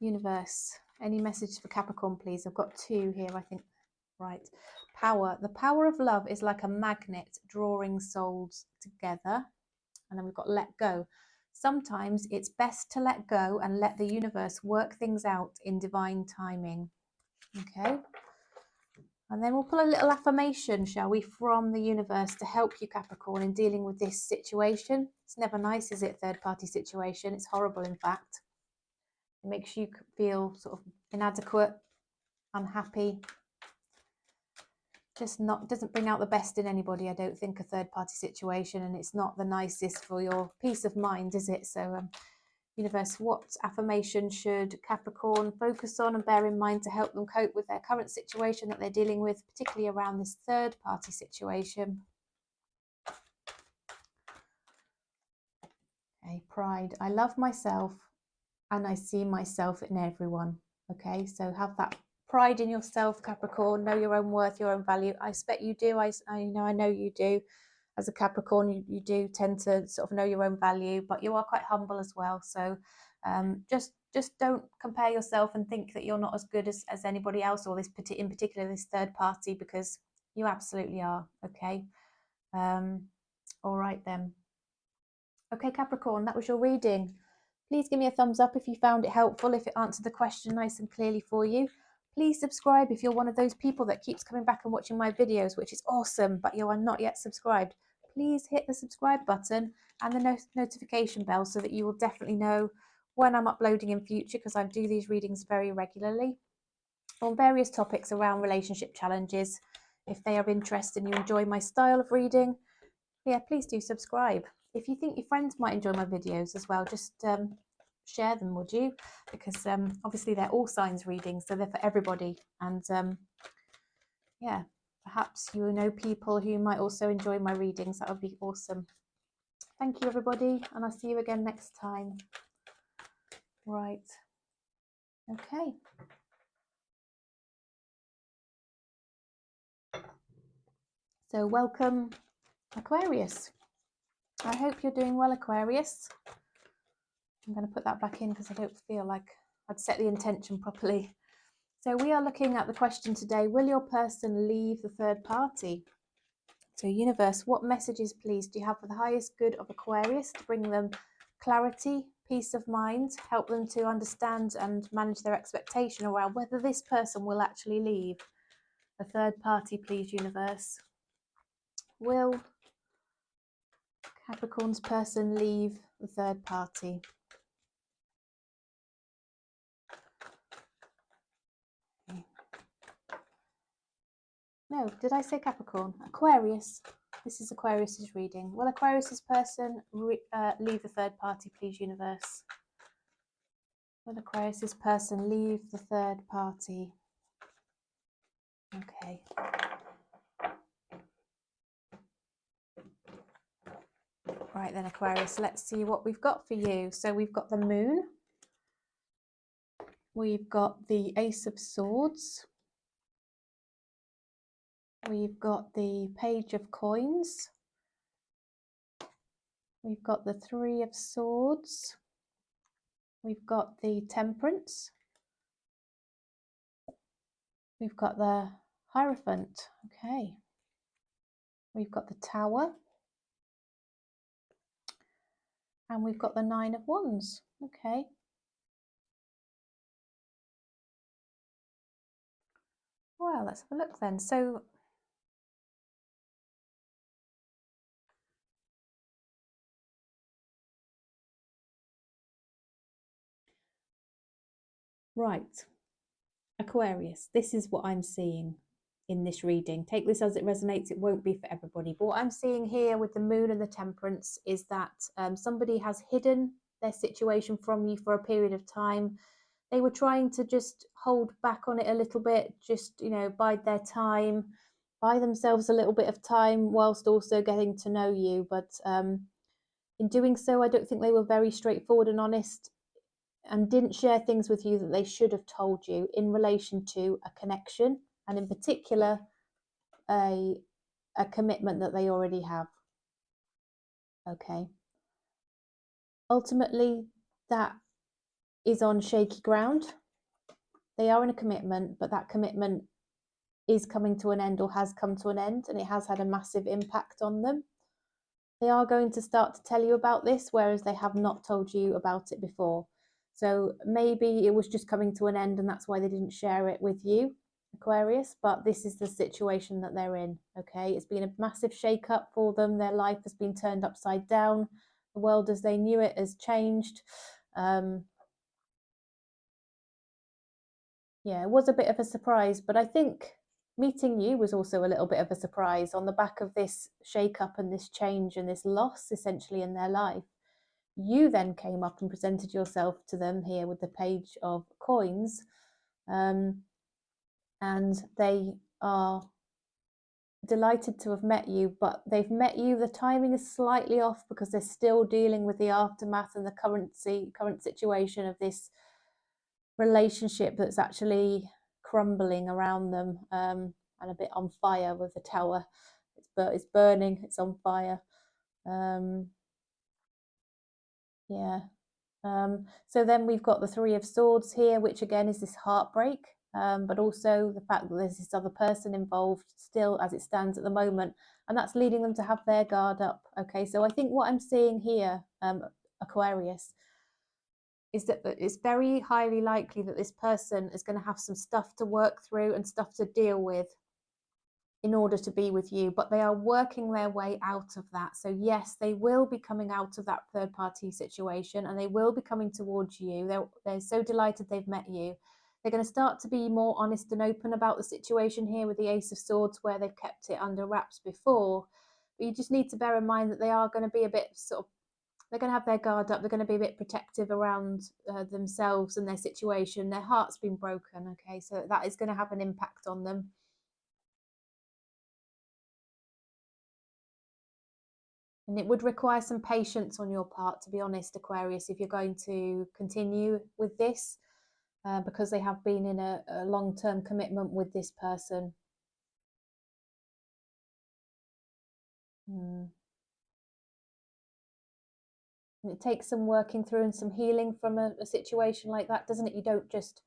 Universe, any message for Capricorn, please? I've got two here, I think. Right, Power. The power of love is like a magnet drawing souls together. And then we've got let go. Sometimes it's best to let go and let the universe work things out in divine timing. Okay. And then we'll pull a little affirmation, shall we, from the universe to help you, Capricorn, in dealing with this situation. It's never nice, is it? Third party situation. It's horrible, in fact. It makes you feel sort of inadequate, unhappy. Just not, doesn't bring out the best in anybody, I don't think, a third party situation, and it's not the nicest for your peace of mind, is it? So universe, what affirmation should Capricorn focus on and bear in mind to help them cope with their current situation that they're dealing with, particularly around this third party situation? Okay, pride. I love myself and I see myself in everyone. Okay, so have that pride in yourself, Capricorn. Know your own worth, your own value. I expect you do. I know you do. As a Capricorn, you do tend to sort of know your own value, but you are quite humble as well. So just don't compare yourself and think that you're not as good as anybody else, or in particular this third party, because you absolutely are. Okay. All right then. Okay, Capricorn, that was your reading. Please give me a thumbs up if you found it helpful, if it answered the question nice and clearly for you. Please subscribe if you're one of those people that keeps coming back and watching my videos, which is awesome, but you are not yet subscribed. Please hit the subscribe button and the notification bell so that you will definitely know when I'm uploading in future, because I do these readings very regularly on various topics around relationship challenges. If they are interested and you enjoy my style of reading, yeah, please do subscribe. If you think your friends might enjoy my videos as well, just share them, would you? Because obviously they're all signs readings, so they're for everybody. And yeah, perhaps you know people who might also enjoy my readings. That would be awesome. Thank you, everybody, and I'll see you again next time. Right. Okay. So welcome, Aquarius. I hope you're doing well, Aquarius. I'm going to put that back in because I don't feel like I'd set the intention properly. So we are looking at the question today, will your person leave the third party? So universe, what messages, please, do you have for the highest good of Aquarius to bring them clarity, peace of mind, help them to understand and manage their expectation around whether this person will actually leave the third party, please, universe? Will Capricorn's person leave the third party? No, did I say Capricorn? Aquarius. This is Aquarius's reading. Will Aquarius's person leave the third party, please, universe? Will Aquarius's person leave the third party? Okay. Right then, Aquarius, let's see what we've got for you. So we've got the Moon. We've got the Ace of Swords. We've got the Page of Coins. We've got the Three of Swords. We've got the Temperance. We've got the Hierophant. Okay. We've got the Tower. And we've got the Nine of Wands. Okay. Well, let's have a look then. So right, Aquarius, this is what I'm seeing in this reading. Take this as it resonates. It won't be for everybody. But what I'm seeing here with the Moon and the Temperance is that somebody has hidden their situation from you for a period of time. They were trying to just hold back on it a little bit, just, you know, bide their time, buy themselves a little bit of time whilst also getting to know you. But in doing so, I don't think they were very straightforward and honest, and didn't share things with you that they should have told you in relation to a connection, and in particular a commitment that they already have. Okay. Ultimately, that is on shaky ground. They are in a commitment, but that commitment is coming to an end or has come to an end, and it has had a massive impact on them. They are going to start to tell you about this, whereas they have not told you about it before. So maybe it was just coming to an end and that's why they didn't share it with you, Aquarius, but this is the situation that they're in, okay? It's been a massive shake-up for them. Their life has been turned upside down. The world as they knew it has changed. Yeah, it was a bit of a surprise, but I think meeting you was also a little bit of a surprise on the back of this shake-up and this change and this loss essentially in their life. You then came up and presented yourself to them here with the Page of Coins, and they are delighted to have met you, but they've met you, the timing is slightly off because they're still dealing with the aftermath and the current situation of this relationship that's actually crumbling around them, and a bit on fire with the tower. It's burning, it's on fire. Yeah. So then we've got the Three of Swords here, which again is this heartbreak, but also the fact that there's this other person involved still as it stands at the moment, and that's leading them to have their guard up. Okay, so I think what I'm seeing here, Aquarius, is that it's very highly likely that this person is going to have some stuff to work through and stuff to deal with in order to be with you, but they are working their way out of that. So yes, they will be coming out of that third party situation and they will be coming towards you. They're so delighted they've met you. They're going to start to be more honest and open about the situation here with the Ace of Swords, where they've kept it under wraps before. But you just need to bear in mind that they are going to be a bit they're going to have their guard up. They're going to be a bit protective around themselves and their situation. Their heart's been broken, okay? So that is going to have an impact on them. And it would require some patience on your part, to be honest, Aquarius, if you're going to continue with this, because they have been in a long-term commitment with this person. And it takes some working through and some healing from a situation like that, doesn't it? You don't just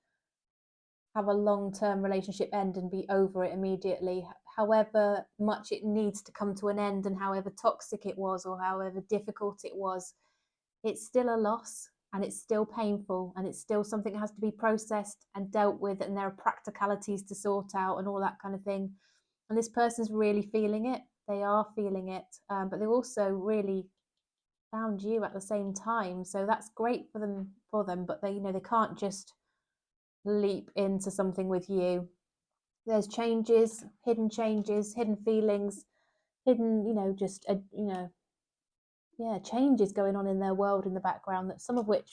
have a long-term relationship end and be over it immediately. However much it needs to come to an end and however toxic it was or however difficult it was, it's still a loss and it's still painful and it's still something that has to be processed and dealt with, and there are practicalities to sort out and all that kind of thing. And this person's really feeling it. They are feeling it, but they've also really found you at the same time. So that's great for them, but they can't just leap into something with you. There's changes, hidden feelings, hidden, changes going on in their world in the background, that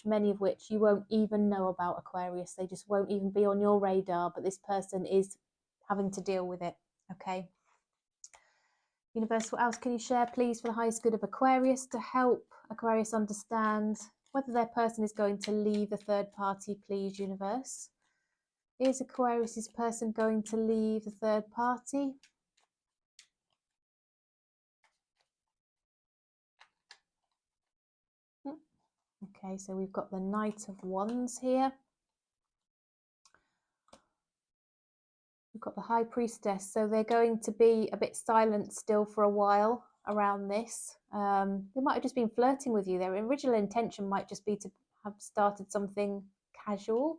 many of which you won't even know about, Aquarius. They just won't even be on your radar, but this person is having to deal with it. Okay. Universe, what else can you share, please, for the highest good of Aquarius, to help Aquarius understand whether their person is going to leave the third party, please, Universe? Is Aquarius's person going to leave the third party? Okay, so we've got the Knight of Wands here. We've got the High Priestess, so they're going to be a bit silent still for a while around this. They might have just been flirting with you. Their original intention might just be to have started something casual.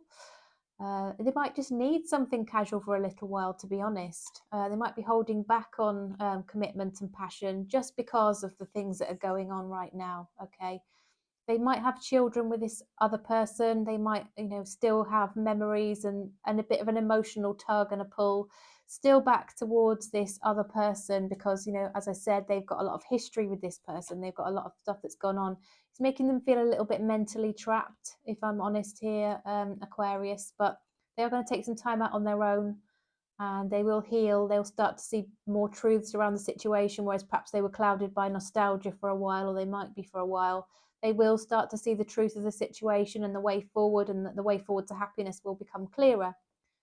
They might just need something casual for a little while, to be honest. They might be holding back on commitment and passion just because of the things that are going on right now, okay? They might have children with this other person. They might, still have memories and a bit of an emotional tug and a pull still back towards this other person because, as I said, they've got a lot of history with this person. They've got a lot of stuff that's gone on. It's making them feel a little bit mentally trapped, if I'm honest here, Aquarius, but they are going to take some time out on their own and they will heal. They'll start to see more truths around the situation, whereas perhaps they were clouded by nostalgia for a while, or they might be for a while. They will start to see the truth of the situation and the way forward, and that the way forward to happiness will become clearer.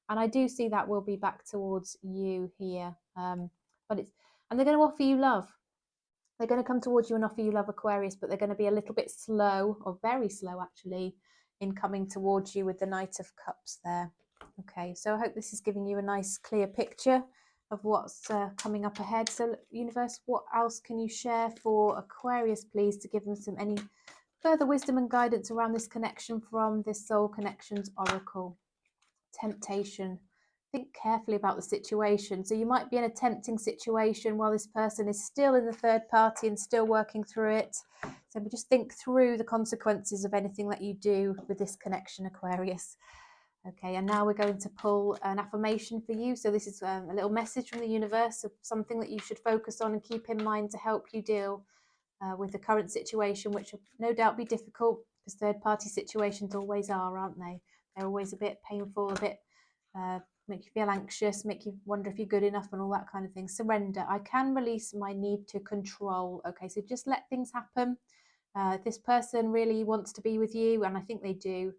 And I do see that will be back towards you here. And they're going to offer you love. They're going to come towards you and offer you love, Aquarius, but they're going to be a little bit slow, or very slow actually, in coming towards you with the Knight of Cups there. Okay, so I hope this is giving you a nice clear picture of what's coming up ahead. So universe, what else can you share for Aquarius, please, to give them any further wisdom and guidance around this connection from this Soul Connections Oracle? Temptation. Think carefully about the situation. So you might be in a tempting situation while this person is still in the third party and still working through it. So just think through the consequences of anything that you do with this connection, Aquarius. Okay, and now we're going to pull an affirmation for you. So this is a little message from the universe of something that you should focus on and keep in mind to help you deal with the current situation, which will no doubt be difficult, because third-party situations always are, aren't they? They're always a bit painful, a bit make you feel anxious, make you wonder if you're good enough and all that kind of thing. Surrender. I can release my need to control. Okay, so just let things happen. This person really wants to be with you, and I think they do.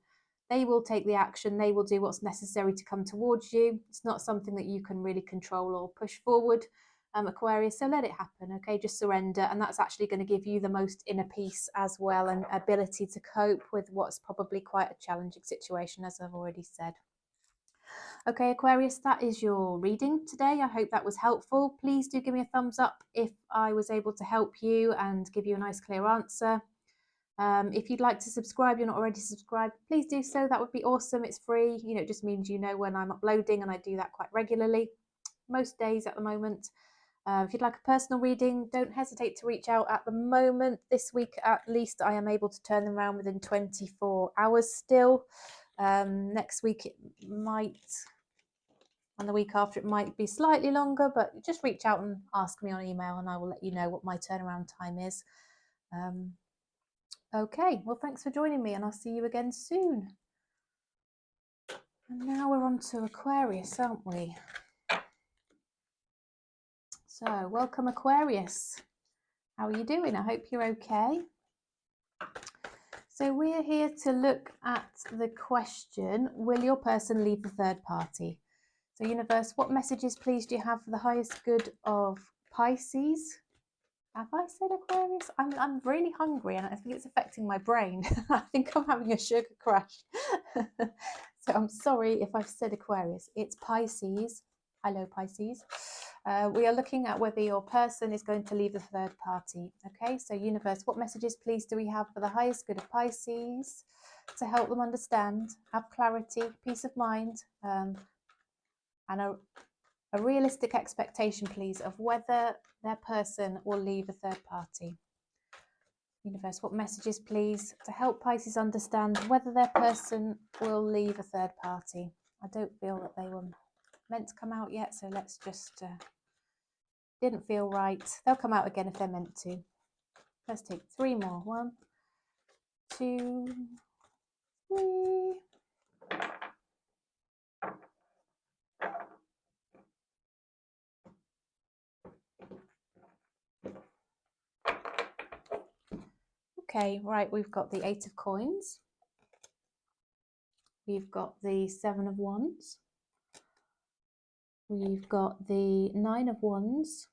They will take the action. They will do what's necessary to come towards you. It's not something that you can really control or push forward, Aquarius. So let it happen, okay? Just surrender. And that's actually going to give you the most inner peace as well, and ability to cope with what's probably quite a challenging situation, as I've already said. Okay, Aquarius, that is your reading today. I hope that was helpful. Please do give me a thumbs up if I was able to help you and give you a nice clear answer. If you'd like to subscribe, you're not already subscribed, please do so. That would be awesome. It's free. You know, it just means you know when I'm uploading, and I do that quite regularly, most days at the moment. If you'd like a personal reading, don't hesitate to reach out. At the moment, this week at least, I am able to turn them around within 24 hours still. Next week it might, and the week after it might be slightly longer, but just reach out and ask me on email and I will let you know what my turnaround time is. Okay, well, thanks for joining me, and I'll see you again soon. And now we're on to Aquarius, aren't we? So, welcome, Aquarius. How are you doing? I hope you're okay. So we're here to look at the question, will your person leave the third party? So universe, what messages, please, do you have for the highest good of Pisces? Have I said Aquarius? I'm really hungry, and I think it's affecting my brain. I think I'm having a sugar crash. So I'm sorry if I've said Aquarius. It's Pisces. Hello, Pisces. We are looking at whether your person is going to leave the third party. Okay, so universe, what messages, please, do we have for the highest good of Pisces to help them understand, have clarity, peace of mind, and a realistic expectation, please, of whether their person will leave a third party. Universe, what messages, please, to help Pisces understand whether their person will leave a third party. I don't feel that they were meant to come out yet, so let's just, didn't feel right. They'll come out again if they're meant to. Let's take 3 more. 1, 2, 3. Okay, right, we've got the 8 of coins. We've got the 7 of wands. We've got the 9 of wands.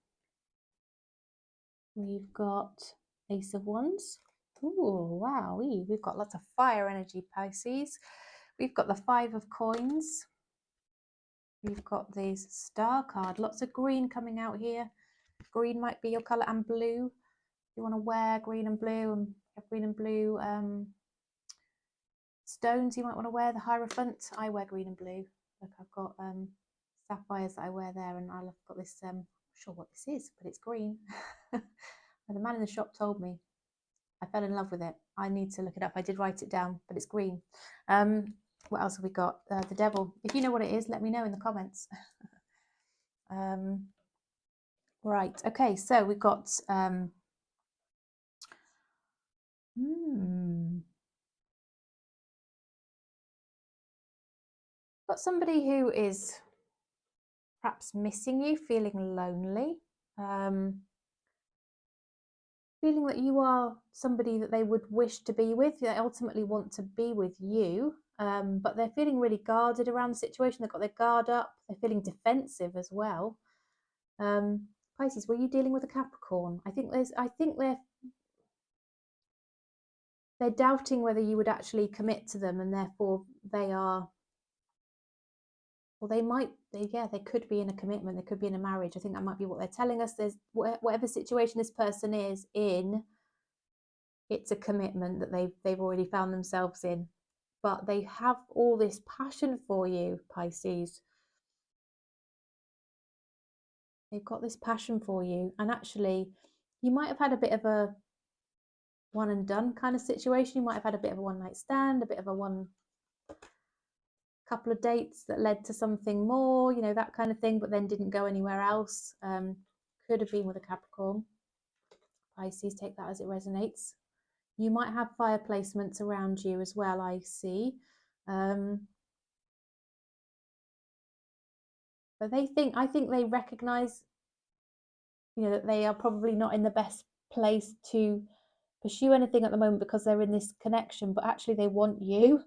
We've got Ace of Wands. Ooh, wow, we've got lots of fire energy, Pisces. We've got the 5 of coins. We've got the star card. Lots of green coming out here. Green might be your colour, and blue. You want to wear green and blue, and have green and blue stones you might want to wear. The Hierophant. I wear green and blue. Look, I've got sapphires that I wear there, and I've got this, I'm not sure what this is, but it's green. And the man in the shop told me. I fell in love with it. I need to look it up. I did write it down, but it's green. What else have we got? The Devil. If you know what it is, let me know in the comments. Right. Okay. So we've got got somebody who is perhaps missing you, feeling lonely, feeling that you are somebody that they would wish to be with. They ultimately want to be with you, but they're feeling really guarded around the situation. They've got their guard up. They're feeling defensive as well. Pisces, were you dealing with a Capricorn? I think they're doubting whether you would actually commit to them, and therefore they are Well, they could be in a commitment, they could be in a marriage. I think that might be what they're telling us. There's whatever situation this person is in, it's a commitment that they've already found themselves in. But they have all this passion for you, Pisces. They've got this passion for you, and actually, you might have had a bit of a one and done kind of situation. You might have had a bit of a one night stand, a bit of a couple of dates that led to something more, you know, that kind of thing, but then didn't go anywhere else. Could have been with a Capricorn. Pisces, take that as it resonates. You might have fire placements around you as well, I see. But I think they recognize, you know, that they are probably not in the best place to pursue anything at the moment because they're in this connection, but actually they want you.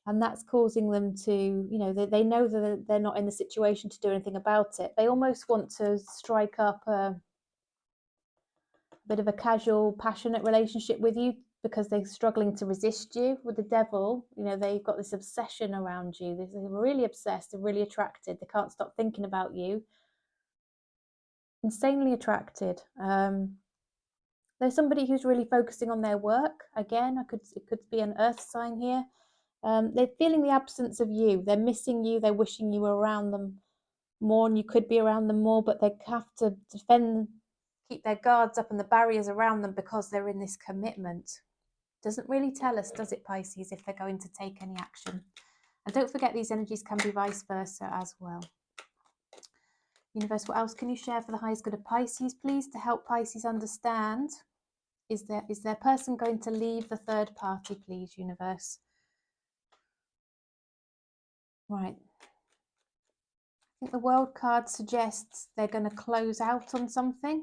And that's causing them to, you know, they know that they're not in the situation to do anything about it. They almost want to strike up a bit of a casual, passionate relationship with you because they're struggling to resist you. With the devil, you know, they've got this obsession around you. They're really obsessed, they're really attracted. They can't stop thinking about you. Insanely attracted. There's somebody who's really focusing on their work. Again, it could be an earth sign here. They're feeling the absence of you. They're missing you. They're wishing you were around them more, and you could be around them more, but they have to keep their guards up and the barriers around them because they're in this commitment. Doesn't really tell us, does it, Pisces, if they're going to take any action? And don't forget, these energies can be vice versa as well. Universe, what else can you share for the highest good of Pisces, please, to help Pisces understand? Is their person going to leave the third party, please, universe? Right. I think the world card suggests they're going to close out on something.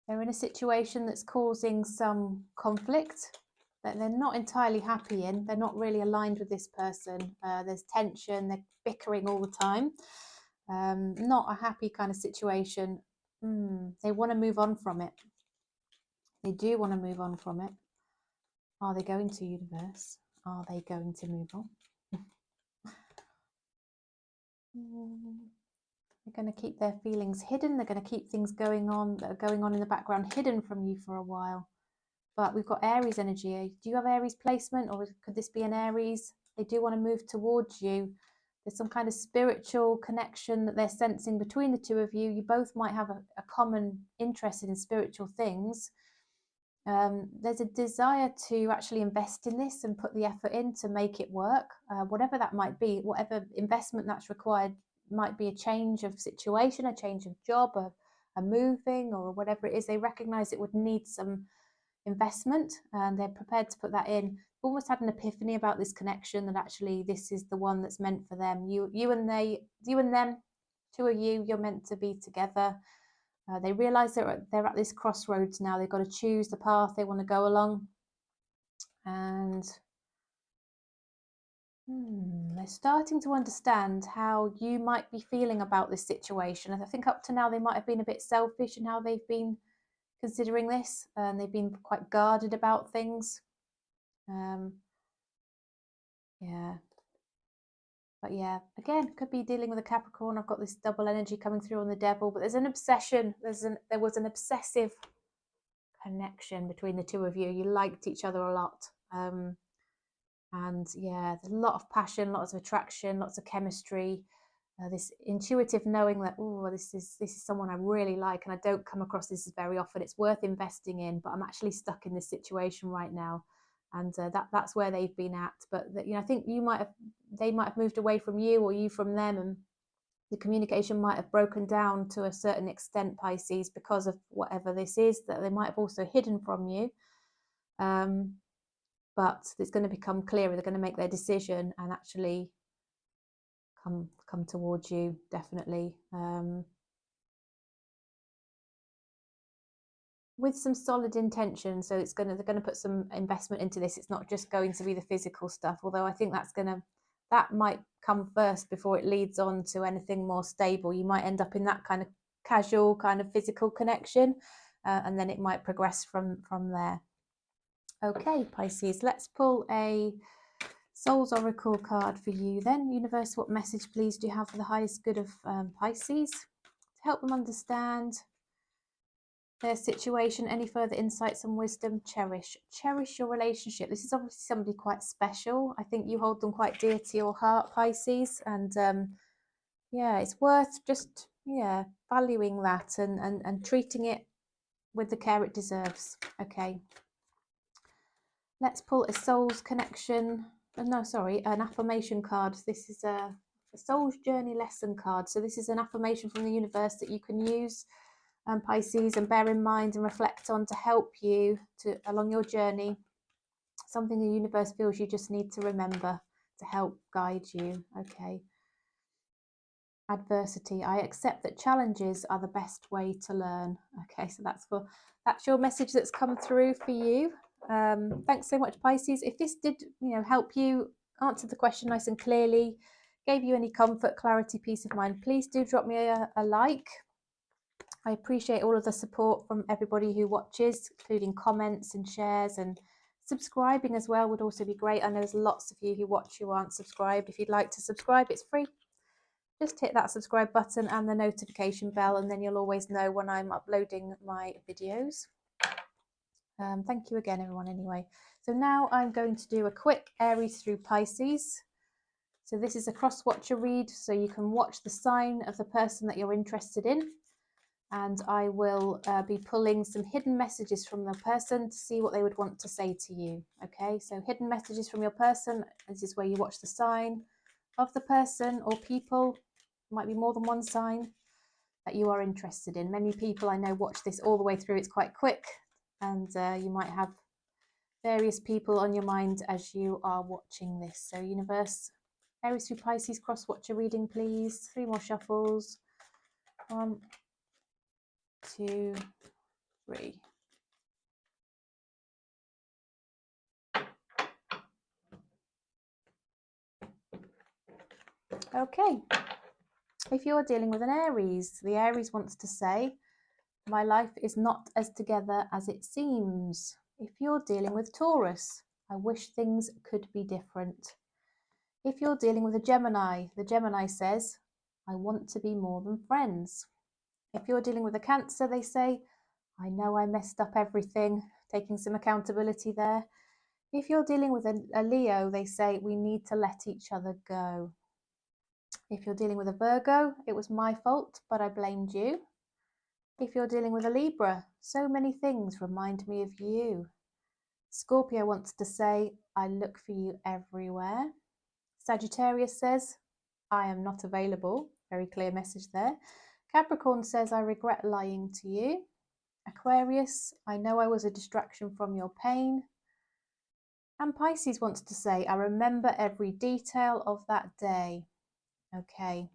They're in a situation that's causing some conflict that they're not entirely happy in. They're not really aligned with this person. There's tension. They're bickering all the time. Not a happy kind of situation. They want to move on from it. They do want to move on from it. Are they going to, universe? Are they going to move on? They're going to keep their feelings hidden. They're going to keep things going on that are going on in the background hidden from you for a while. But we've got Aries energy. Do you have Aries placement, or could this be an Aries? They do want to move towards you. There's some kind of spiritual connection that they're sensing between the two of you. You both might have a common interest in spiritual things. There's a desire to actually invest in this and put the effort in to make it work, whatever that might be, whatever investment that's required. Might be a change of situation, a change of job, a moving, or whatever it is. They recognize it would need some investment, and they're prepared to put that in. Almost had an epiphany about this connection, that actually this is the one that's meant for them. You and them, two of you, you're meant to be together. They realize they're at this crossroads now. They've got to choose the path they want to go along, and they're starting to understand how you might be feeling about this situation. And I think up to now they might have been a bit selfish in how they've been considering this, and they've been quite guarded about things. Yeah. But yeah, again, could be dealing with a Capricorn. I've got this double energy coming through on the devil, but there's an obsession. There was an obsessive connection between the two of you. You liked each other a lot. And yeah, there's a lot of passion, lots of attraction, lots of chemistry, this intuitive knowing that, oh, this is someone I really like, and I don't come across this very often. It's worth investing in, but I'm actually stuck in this situation right now, and that's where they've been at. But you know, I think they might have moved away from you, or you from them, and the communication might have broken down to a certain extent, Pisces, because of whatever this is that they might have also hidden from you. But it's going to become clearer. They're going to make their decision and actually come towards you, definitely, with some solid intention. So they're going to put some investment into this. It's not just going to be the physical stuff, although I think that might come first before it leads on to anything more stable. You might end up in that kind of casual kind of physical connection, and then it might progress from there. Okay, Pisces, let's pull a Soul's Oracle card for you then. Universe, what message please do you have for the highest good of Pisces? To help them understand their situation, any further insights and wisdom? Cherish your relationship. This is obviously somebody quite special. I think you hold them quite dear to your heart, Pisces, and yeah, it's worth just valuing that and treating it with the care it deserves. Okay, let's pull a soul's connection. No, sorry, an affirmation card. This is a soul's journey lesson card. So this is an affirmation from the universe that you can use, Pisces, and bear in mind and reflect on to help you along your journey. Something the universe feels you just need to remember to help guide you. Okay. Adversity. I accept that challenges are the best way to learn. Okay, so that's your message that's come through for you. Thanks so much, Pisces. If this did help you answer the question nice and clearly, gave you any comfort, clarity, peace of mind, please do drop me a like. I appreciate all of the support from everybody who watches, including comments and shares, and subscribing as well would also be great. I know there's lots of you who watch who aren't subscribed. If you'd like to subscribe, it's free. Just hit that subscribe button and the notification bell, and then you'll always know when I'm uploading my videos. Thank you again, everyone, anyway. So now I'm going to do a quick Aries through Pisces. So this is a cross-watcher read, so you can watch the sign of the person that you're interested in. And I will be pulling some hidden messages from the person to see what they would want to say to you. Okay, so hidden messages from your person. This is where you watch the sign of the person or people. Might be more than one sign that you are interested in. Many people I know watch this all the way through. It's quite quick, and you might have various people on your mind as you are watching this. So universe, Aries through Pisces cross-watcher reading, please. 3 more shuffles. 1, 2, 3. Okay. If you're dealing with an Aries, the Aries wants to say, my life is not as together as it seems. If you're dealing with Taurus, I wish things could be different. If you're dealing with a Gemini, the Gemini says, I want to be more than friends. If you're dealing with a Cancer, they say, I know I messed up everything, taking some accountability there. If you're dealing with a Leo, they say, we need to let each other go. If you're dealing with a Virgo, it was my fault, but I blamed you. If you're dealing with a Libra, so many things remind me of you. Scorpio wants to say, I look for you everywhere. Sagittarius says, I am not available. Very clear message there. Capricorn says, I regret lying to you. Aquarius, I know I was a distraction from your pain. And Pisces wants to say, I remember every detail of that day. Okay.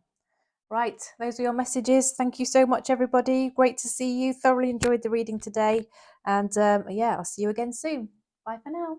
Right, those are your messages. Thank you so much, everybody. Great to see you. Thoroughly enjoyed the reading today. And yeah, I'll see you again soon. Bye for now.